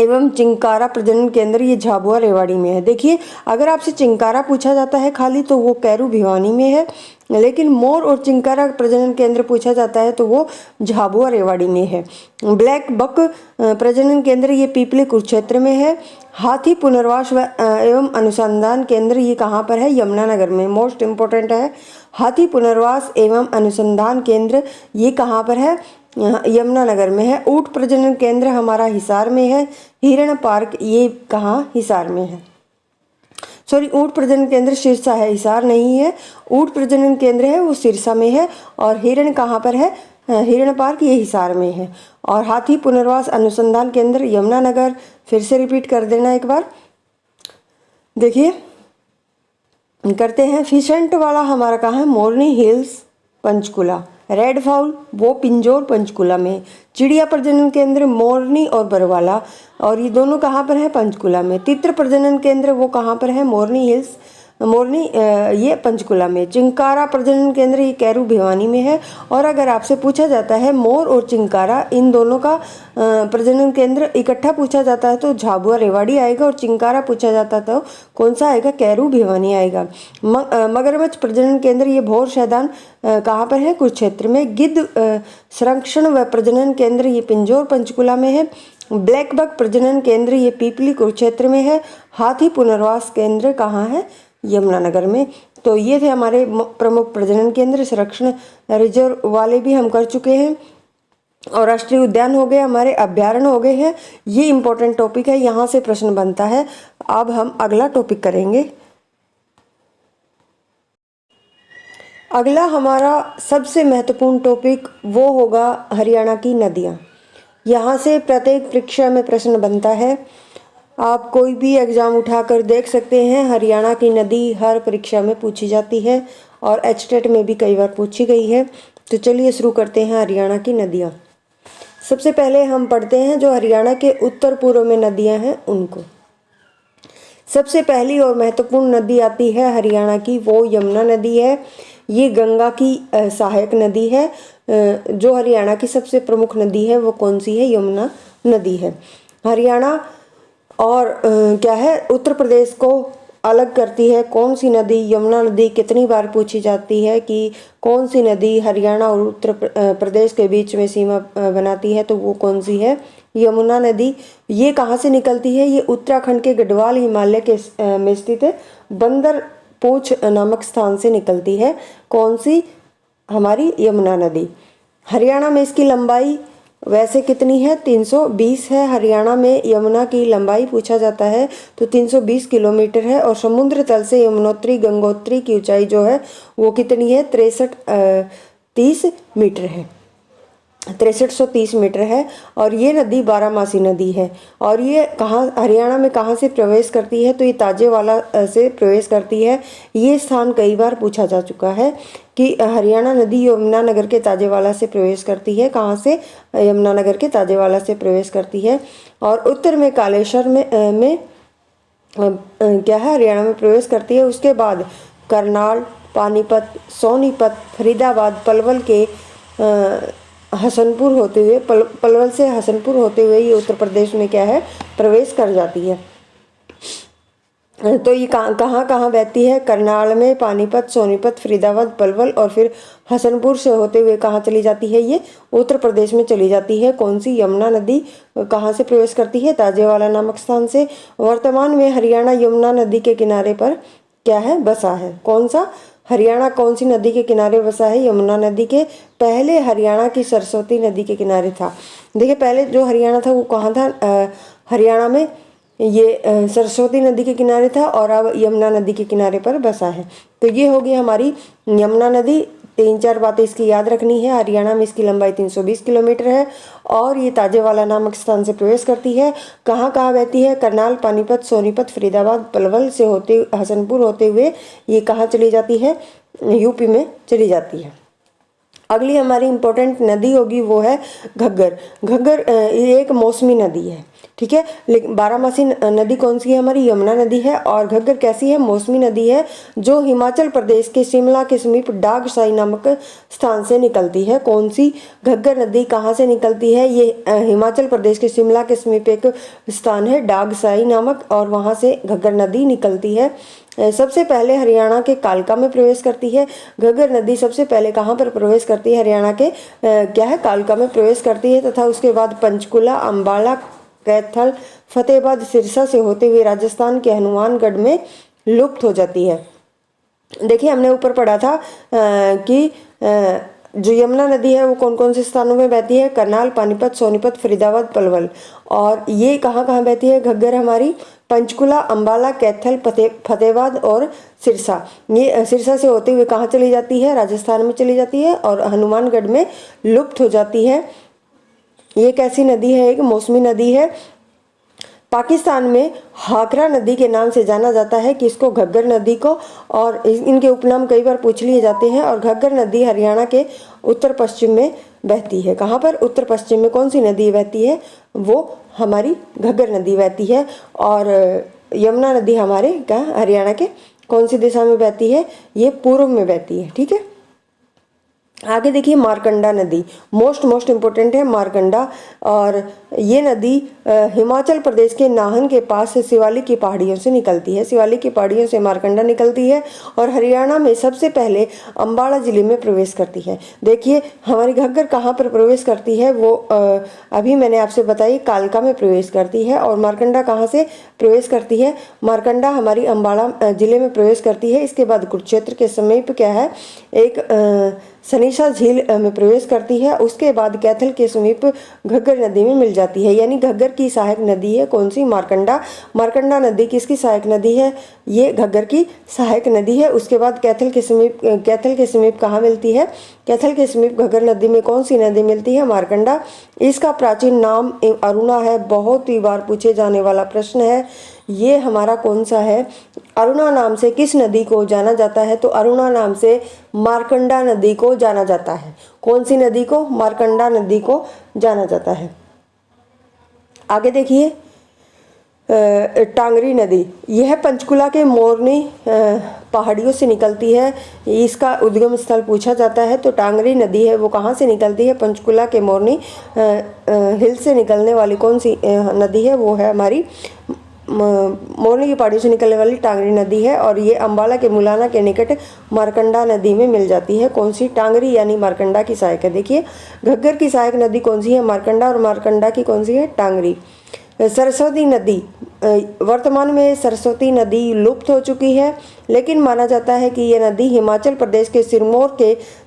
Speaker 1: एवं चिंकारा प्रजनन केंद्र ये झाबुआ रेवाड़ी में है। देखिए, अगर आपसे चिंकारा पूछा जाता है खाली तो वो कैरू भिवानी में है, लेकिन मोर और चिंकारा प्रजनन केंद्र पूछा जाता है तो वो झाबुआ रेवाड़ी में है। ब्लैक बक प्रजनन केंद्र ये पीपली कुरुक्षेत्र में है। हाथी पुनर्वास एवं अनुसंधान केंद्र ये कहाँ पर है? यमुनानगर में। मोस्ट इम्पोर्टेंट है। हाथी पुनर्वास एवं अनुसंधान केंद्र ये कहाँ पर है? यमुनानगर में है। ऊंट प्रजनन केंद्र हमारा हिसार में है। हिरण पार्क ये कहाँ? हिसार में है। सॉरी, ऊंट प्रजनन केंद्र सिरसा है, हिसार नहीं है। ऊंट प्रजनन केंद्र है वो सिरसा में है। और हिरण कहाँ पर है? हिरण पार्क ये हिसार में है। और हाथी पुनर्वास अनुसंधान केंद्र यमुनानगर। फिर से रिपीट कर देना एक बार। देखिए, करते हैं। फिशेंट वाला हमारा कहाँ है? मोरनी हिल्स पंचकुला। रेड फाउल वो पिंजौर पंचकुला में। चिड़िया प्रजनन केंद्र मोरनी और बरवाला, और ये दोनों कहाँ पर है? पंचकुला में। तितर प्रजनन केंद्र वो कहाँ पर है? मोरनी हिल्स ये पंचकुला में। चिंकारा प्रजनन केंद्र ये कैरू भिवानी में है। और अगर आपसे पूछा जाता है मोर और चिंकारा इन दोनों का प्रजनन केंद्र इकट्ठा पूछा जाता है तो झाबुआ रेवाड़ी आएगा, और चिंकारा पूछा जाता तो कौन सा आएगा? कैरू भिवानी आएगा। मगरमच्छ प्रजनन केंद्र ये भौर शैदान कहाँ पर है? कुरुक्षेत्र में। गिद्ध संरक्षण व प्रजनन केंद्र ये पिंजौर पंचकुला में है। ब्लैक बक प्रजनन केंद्र ये पीपली कुरुक्षेत्र में है। हाथी पुनर्वास केंद्र कहाँ है? यमुनानगर में। तो ये थे हमारे प्रमुख प्रजनन केंद्र। संरक्षण रिजर्व वाले भी हम कर चुके हैं, और राष्ट्रीय उद्यान हो गए, हमारे अभ्यारण्य हो गए हैं। ये इम्पोर्टेंट टॉपिक है, यहाँ से प्रश्न बनता है। अब हम अगला टॉपिक करेंगे। अगला हमारा सबसे महत्वपूर्ण टॉपिक वो होगा हरियाणा की नदियाँ। यहाँ से प्रत्येक परीक्षा में प्रश्न बनता है। आप कोई भी एग्ज़ाम उठाकर देख सकते हैं, हरियाणा की नदी हर परीक्षा में पूछी जाती है, और एचटेट में भी कई बार पूछी गई है। तो चलिए शुरू करते हैं हरियाणा की नदियाँ। सबसे पहले हम पढ़ते हैं जो हरियाणा के उत्तर पूर्व में नदियाँ हैं उनको। सबसे पहली और महत्वपूर्ण नदी आती है हरियाणा की, वो यमुना नदी है। ये गंगा की सहायक नदी है। जो हरियाणा की सबसे प्रमुख नदी है वो कौन सी है? यमुना नदी है। हरियाणा और क्या है, उत्तर प्रदेश को अलग करती है कौन सी नदी? यमुना नदी। कितनी बार पूछी जाती है कि कौन सी नदी हरियाणा और उत्तर प्रदेश के बीच में सीमा बनाती है, तो वो कौन सी है? यमुना नदी। ये कहाँ से निकलती है? ये उत्तराखंड के गढ़वाल हिमालय के में स्थित बंदर पूंछ नामक स्थान से निकलती है। कौन सी? हमारी यमुना नदी। हरियाणा में इसकी लंबाई वैसे कितनी है? 320 है। हरियाणा में यमुना की लंबाई पूछा जाता है तो 320 किलोमीटर है। और समुद्र तल से यमुनोत्री गंगोत्री की ऊंचाई जो है वो कितनी है? 6330 मीटर है। 6330 मीटर है। और ये नदी बारामासी नदी है। और ये कहाँ, हरियाणा में कहाँ से प्रवेश करती है? तो ये ताजेवाला से प्रवेश करती है। ये स्थान कई बार पूछा जा चुका है कि हरियाणा नदी यमुनानगर के ताजेवाला से प्रवेश करती है। कहाँ से? यमुनानगर के ताजेवाला से प्रवेश करती है। और उत्तर में कालेश्वर में क्या है, हरियाणा में प्रवेश करती है। उसके बाद करनाल, पानीपत, सोनीपत, फरीदाबाद, पलवल के हसनपुर होते हुए, पलवल से हसनपुर होते हुए ये उत्तर प्रदेश में क्या है, प्रवेश कर जाती है। तो ये कहाँ कहाँ बहती है? करनाल में, पानीपत, सोनीपत, फरीदाबाद, पलवल और फिर हसनपुर से होते हुए कहाँ चली जाती है? ये उत्तर प्रदेश में चली जाती है। कौन सी? यमुना नदी। कहाँ से प्रवेश करती है? ताजेवाला नामक स्थान से। वर्तमान में हरियाणा यमुना नदी के किनारे पर क्या है, बसा है। कौन सा? हरियाणा कौन सी नदी के किनारे बसा है? यमुना नदी के। पहले हरियाणा की सरस्वती नदी के किनारे था। देखिए पहले जो हरियाणा था वो कहाँ था? हरियाणा में ये सरस्वती नदी के किनारे था और अब यमुना नदी के किनारे पर बसा है। तो ये होगी हमारी यमुना नदी। 3-4 बातें इसकी याद रखनी है। हरियाणा में इसकी लंबाई 320 किलोमीटर है और ये ताजेवाला नामक स्थान से प्रवेश करती है। कहाँ कहाँ बहती है? करनाल, पानीपत, सोनीपत, फरीदाबाद, पलवल से होते हसनपुर होते हुए ये कहाँ चली जाती है? यूपी में चली जाती है। अगली हमारी इम्पोर्टेंट नदी होगी वो है घग्गर। घग्गर ये एक मौसमी नदी है, ठीक है। लेकिन बारामासी नदी कौन सी है? हमारी यमुना नदी है। और घग्गर कैसी है? मौसमी नदी है जो हिमाचल प्रदेश के शिमला के समीप डागसाई नामक स्थान से निकलती है। कौन सी? घग्गर नदी कहाँ से निकलती है? ये हिमाचल प्रदेश के शिमला के समीप एक स्थान है डागसाई नामक, और वहाँ से घग्गर नदी निकलती है। सबसे पहले हरियाणा के कालका में प्रवेश करती है। घग्गर नदी सबसे पहले कहाँ पर प्रवेश करती है? हरियाणा के क्या है, कालका में प्रवेश करती है तथा उसके बाद पंचकुला, अम्बाला, कैथल, फतेहाबाद, सिरसा से होते हुए राजस्थान के हनुमानगढ़ में लुप्त हो जाती है। देखिए हमने ऊपर पढ़ा था कि जो यमुना नदी है वो कौन कौन से स्थानों में बहती है? करनाल, पानीपत, सोनीपत, फरीदाबाद, पलवल। और ये कहाँ कहाँ बहती है घग्गर? हमारी पंचकुला, अम्बाला, कैथल, फतेहाबाद और सिरसा। ये सिरसा से होते हुए कहाँ चली जाती है? राजस्थान में चली जाती है और हनुमानगढ़ में लुप्त हो जाती है। ये कैसी नदी है? एक मौसमी नदी है। पाकिस्तान में हाकरा नदी के नाम से जाना जाता है किसको? घग्गर नदी को। और इनके उपनाम कई बार पूछ लिए जाते हैं। और घग्गर नदी हरियाणा के उत्तर पश्चिम में बहती है। कहाँ पर? उत्तर पश्चिम में कौन सी नदी बहती है? वो हमारी घग्गर नदी बहती है। और यमुना नदी हमारे क्या, हरियाणा के कौन सी दिशा में बहती है? ये पूर्व में बहती है, ठीक है। आगे देखिए मारकंडा नदी, मोस्ट इम्पोर्टेंट है मारकंडा। और ये नदी हिमाचल प्रदेश के नाहन के पास से शिवालिक की पहाड़ियों से निकलती है। शिवालिक की पहाड़ियों से मारकंडा निकलती है और हरियाणा में सबसे पहले अम्बाला जिले में प्रवेश करती है। देखिए हमारी घग्गर कहाँ पर प्रवेश करती है? वो अभी मैंने आपसे बताई, कालका में प्रवेश करती है। और मारकंडा कहाँ से प्रवेश करती है? मारकंडा हमारी अम्बाला जिले में प्रवेश करती है। इसके बाद कुरुक्षेत्र के समीप क्या है, एक सनीसा झील में प्रवेश करती है। उसके बाद कैथल के समीप घग्गर नदी में मिल जाती है। यानी घग्गर की सहायक नदी है कौन सी? मारकंडा। मारकंडा नदी किसकी सहायक नदी है? ये घग्गर की सहायक नदी है। उसके बाद कैथल के समीप कहाँ मिलती है? कैथल के समीप घग्गर नदी में कौन सी नदी मिलती है? मारकंडा। इसका प्राचीन नाम अरुणा है। बहुत ही बार पूछे जाने वाला प्रश्न है ये हमारा कौन सा है? अरुणा नाम से किस नदी को जाना जाता है? तो अरुणा नाम से मारकंडा नदी को जाना जाता है। कौन सी नदी को? मारकंडा नदी को जाना जाता है। आगे देखिए टांगरी नदी, यह पंचकुला के मोरनी पहाड़ियों से निकलती है। इसका उद्गम स्थल पूछा जाता है तो टांगरी नदी है वो कहाँ से निकलती है? पंचकुला के मोरनी हिल से निकलने वाली कौन सी नदी है? वो है हमारी मोरनी की पहाड़ियों से निकलने वाली टांगरी नदी है। और ये अम्बाला के मुलाना के निकट मारकंडा नदी में मिल जाती है। कौन सी? टांगरी यानी मारकंडा की सहायक है। देखिए घग्गर की सहायक नदी कौन सी है? मारकंडा। और मारकंडा की कौन सी है? टांगरी। सरस्वती नदी, वर्तमान में सरस्वती नदी लुप्त हो चुकी है, लेकिन माना जाता है कि यह नदी हिमाचल प्रदेश के सिरमौर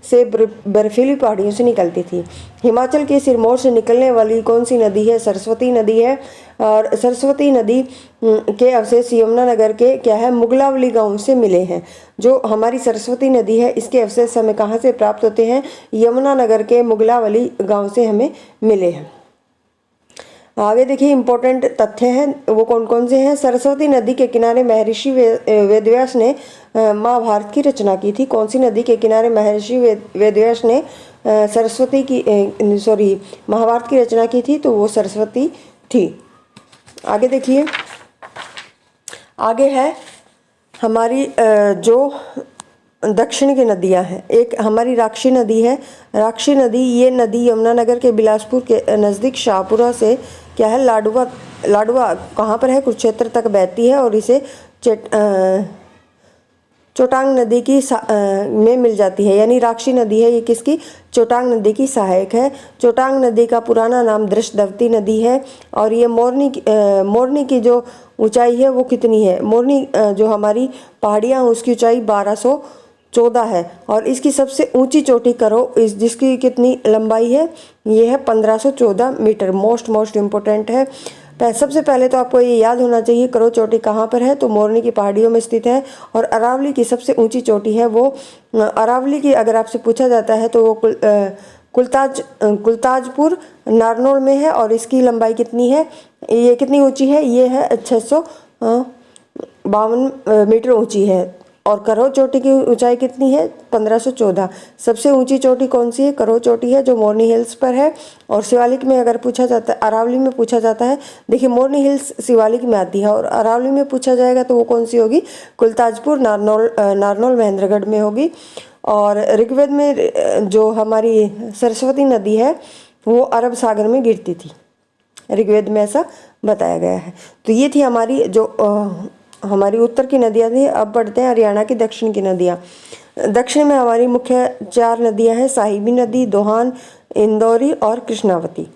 Speaker 1: से बर्फीली पहाड़ियों से निकलती थी। हिमाचल के सिरमौर से निकलने वाली कौन सी नदी है? सरस्वती नदी है। और सरस्वती नदी के अवशेष यमुनानगर के क्या है? मुगलावली गांव से मिले हैं। जो हमारी सरस्वती नदी है इसके अवशेष हमें कहाँ से प्राप्त होते हैं? यमुनानगर के मुगलावली गांव से हमें मिले हैं। आगे देखिए इंपॉर्टेंट तथ्य हैं, वो कौन कौन से हैं? सरस्वती नदी के किनारे महर्षि वेदव्यास ने महाभारत की रचना की थी। कौन सी नदी के किनारे महर्षि वेदव्यास ने महाभारत की रचना की थी? तो वो सरस्वती थी। आगे देखिए, आगे है हमारी जो दक्षिण की नदियां हैं। एक हमारी राक्षी नदी है। राक्षी नदी, ये नदी यमुनानगर के बिलासपुर के नज़दीक शाहपुरा से क्या है? लाडवा कहाँ पर है? कुरुक्षेत्र तक बहती है और इसे चोटांग नदी की में मिल जाती है। यानी राक्षी नदी है ये किसकी? चोटांग नदी की सहायक है। चोटांग नदी का पुराना नाम दृशदवती नदी है। और ये मोरनी की जो ऊंचाई है वो कितनी है? मोरनी जो हमारी पहाड़ियाँ उसकी ऊंचाई 1214 है। और इसकी सबसे ऊंची चोटी करो जिसकी कितनी लंबाई है? ये है 1514 मीटर। मोस्ट इम्पोर्टेंट है। सबसे पहले तो आपको ये याद होना चाहिए करो चोटी कहाँ पर है? तो मोरनी की पहाड़ियों में स्थित है। और अरावली की सबसे ऊंची चोटी है वो अरावली की अगर आपसे पूछा जाता है तो वो कुलताजपुर नारनौल में है। और इसकी लंबाई कितनी है? ये कितनी ऊंची है? ये है 652 मीटर ऊंची है। और करो चोटी की ऊंचाई कितनी है? 1514। सबसे ऊंची चोटी कौन सी है? करो चोटी है जो मोरनी हिल्स पर है। और शिवालिक में अगर पूछा जाता है, अरावली में पूछा जाता है, देखिए मोरनी हिल्स शिवालिक में आती है और अरावली में पूछा जाएगा तो वो कौन सी होगी? कुलताजपुर नारनौल महेंद्रगढ़ में होगी। और ऋग्वेद में जो हमारी सरस्वती नदी है वो अरब सागर में गिरती थी। ऋग्वेद में ऐसा बताया गया है। तो ये थी हमारी जो हमारी उत्तर की नदियाँ थी। अब बढ़ते हैं हरियाणा की दक्षिण की नदियाँ। दक्षिण में हमारी मुख्य 4 नदियाँ हैं, साहिबी नदी, दोहान, इंदौरी और कृष्णावती।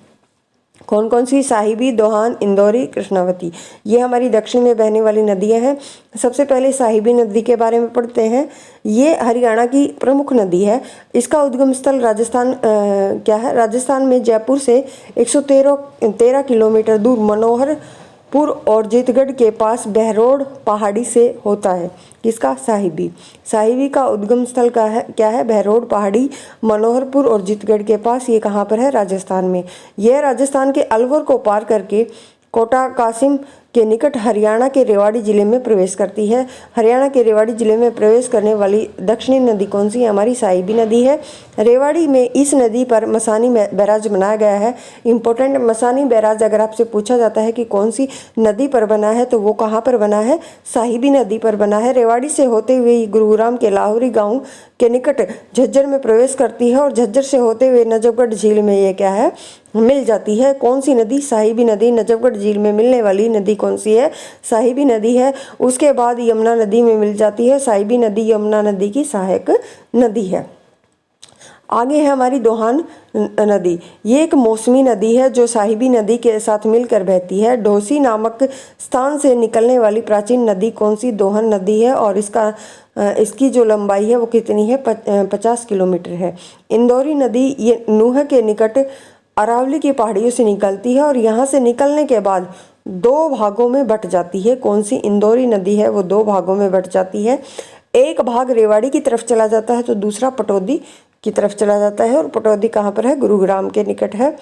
Speaker 1: कौन कौन सी? साहिबी, दोहान, इंदौरी, कृष्णावती, ये हमारी दक्षिण में बहने वाली नदियाँ हैं। सबसे पहले साहिबी नदी के बारे में पढ़ते हैं। ये हरियाणा की प्रमुख नदी है। इसका उद्गम स्थल राजस्थान क्या है? राजस्थान में जयपुर से 113 किलोमीटर दूर मनोहरपुर और जीतगढ़ के पास बहरोड पहाड़ी से होता है। किसका? साहिबी का उद्गम स्थल क्या है? बहरोड पहाड़ी, मनोहरपुर और जीतगढ़ के पास। ये कहाँ पर है? राजस्थान में। यह राजस्थान के अलवर को पार करके कोटा कासिम के निकट हरियाणा के रेवाड़ी जिले में प्रवेश करती है। हरियाणा के रेवाड़ी जिले में प्रवेश करने वाली दक्षिणी नदी कौन सी है? हमारी साहिबी नदी है। रेवाड़ी में इस नदी पर मसानी बैराज बनाया गया है। इंपॉर्टेंट, मसानी बैराज अगर आपसे पूछा जाता है कि कौन सी नदी पर बना है तो वो कहाँ पर बना है? साहिबी नदी पर बना है। रेवाड़ी से होते हुए गुरुग्राम के लाहौरी गांव के निकट झज्जर में प्रवेश करती है और झज्जर से होते हुए नजफगढ़ झील में ये क्या है? मिल जाती है। कौन सी नदी? साहिबी नदी। नजफगढ़ झील में मिलने वाली नदी कौन सी है? साहिबी नदी है। उसके बाद यमुना नदी में मिल जाती है। साहिबी नदी यमुना नदी की सहायक नदी है। आगे है हमारी दोहान नदी। ये एक मौसमी नदी है जो साहिबी नदी के साथ मिलकर बहती है। ढोसी नामक स्थान से निकलने वाली प्राचीन नदी कौन सी? दोहन नदी है। और इसकी जो लंबाई है वो कितनी है? 50 किलोमीटर है। इंदौरी नदी ये नूह के निकट अरावली की पहाड़ियों से निकलती है और यहाँ से निकलने के बाद 2 भागों में बट जाती है। कौन सी इंदौरी नदी है? वो 2 भागों में बट जाती है। एक भाग रेवाड़ी की तरफ चला जाता है तो दूसरा पटौदी की तरफ चला जाता है। और पटौदी कहाँ पर है? गुरुग्राम के निकट है।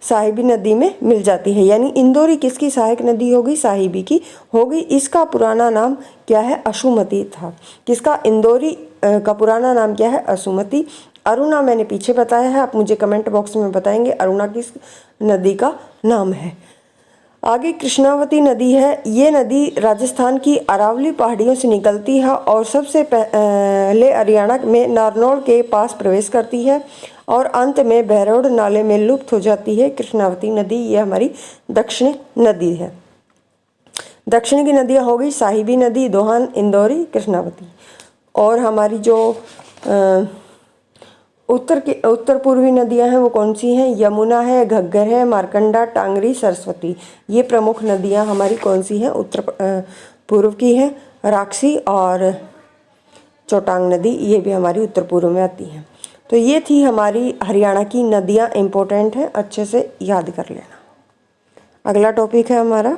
Speaker 1: साहिबी नदी में मिल जाती है। यानी इंदौरी किसकी सहायक नदी होगी? साहिबी की होगी। इसका पुराना नाम क्या है? अशुमती था। किसका? इंदौरी का पुराना नाम क्या है? अशुमती। अरुणा मैंने पीछे बताया है, आप मुझे कमेंट बॉक्स में बताएंगे अरुणा किस नदी का नाम है। आगे कृष्णावती नदी है। ये नदी राजस्थान की अरावली पहाड़ियों से निकलती है और सबसे पहले हरियाणा में नारनौल के पास प्रवेश करती है और अंत में बहरोड नाले में लुप्त हो जाती है। कृष्णावती नदी ये हमारी दक्षिणी नदी है। दक्षिण की नदियाँ हो गई साहिबी नदी, दोहान, इंदौरी, कृष्णावती। और हमारी जो उत्तर पूर्वी नदियां हैं वो कौन सी हैं? यमुना है, घग्गर है, मारकंडा, टांगरी, सरस्वती। ये प्रमुख नदियां हमारी कौन सी हैं? उत्तर पूर्व की है। राक्षी और चौटांग नदी ये भी हमारी उत्तर पूर्व में आती हैं। तो ये थी हमारी हरियाणा की नदियां, इम्पोर्टेंट हैं, अच्छे से याद कर लेना। अगला टॉपिक है हमारा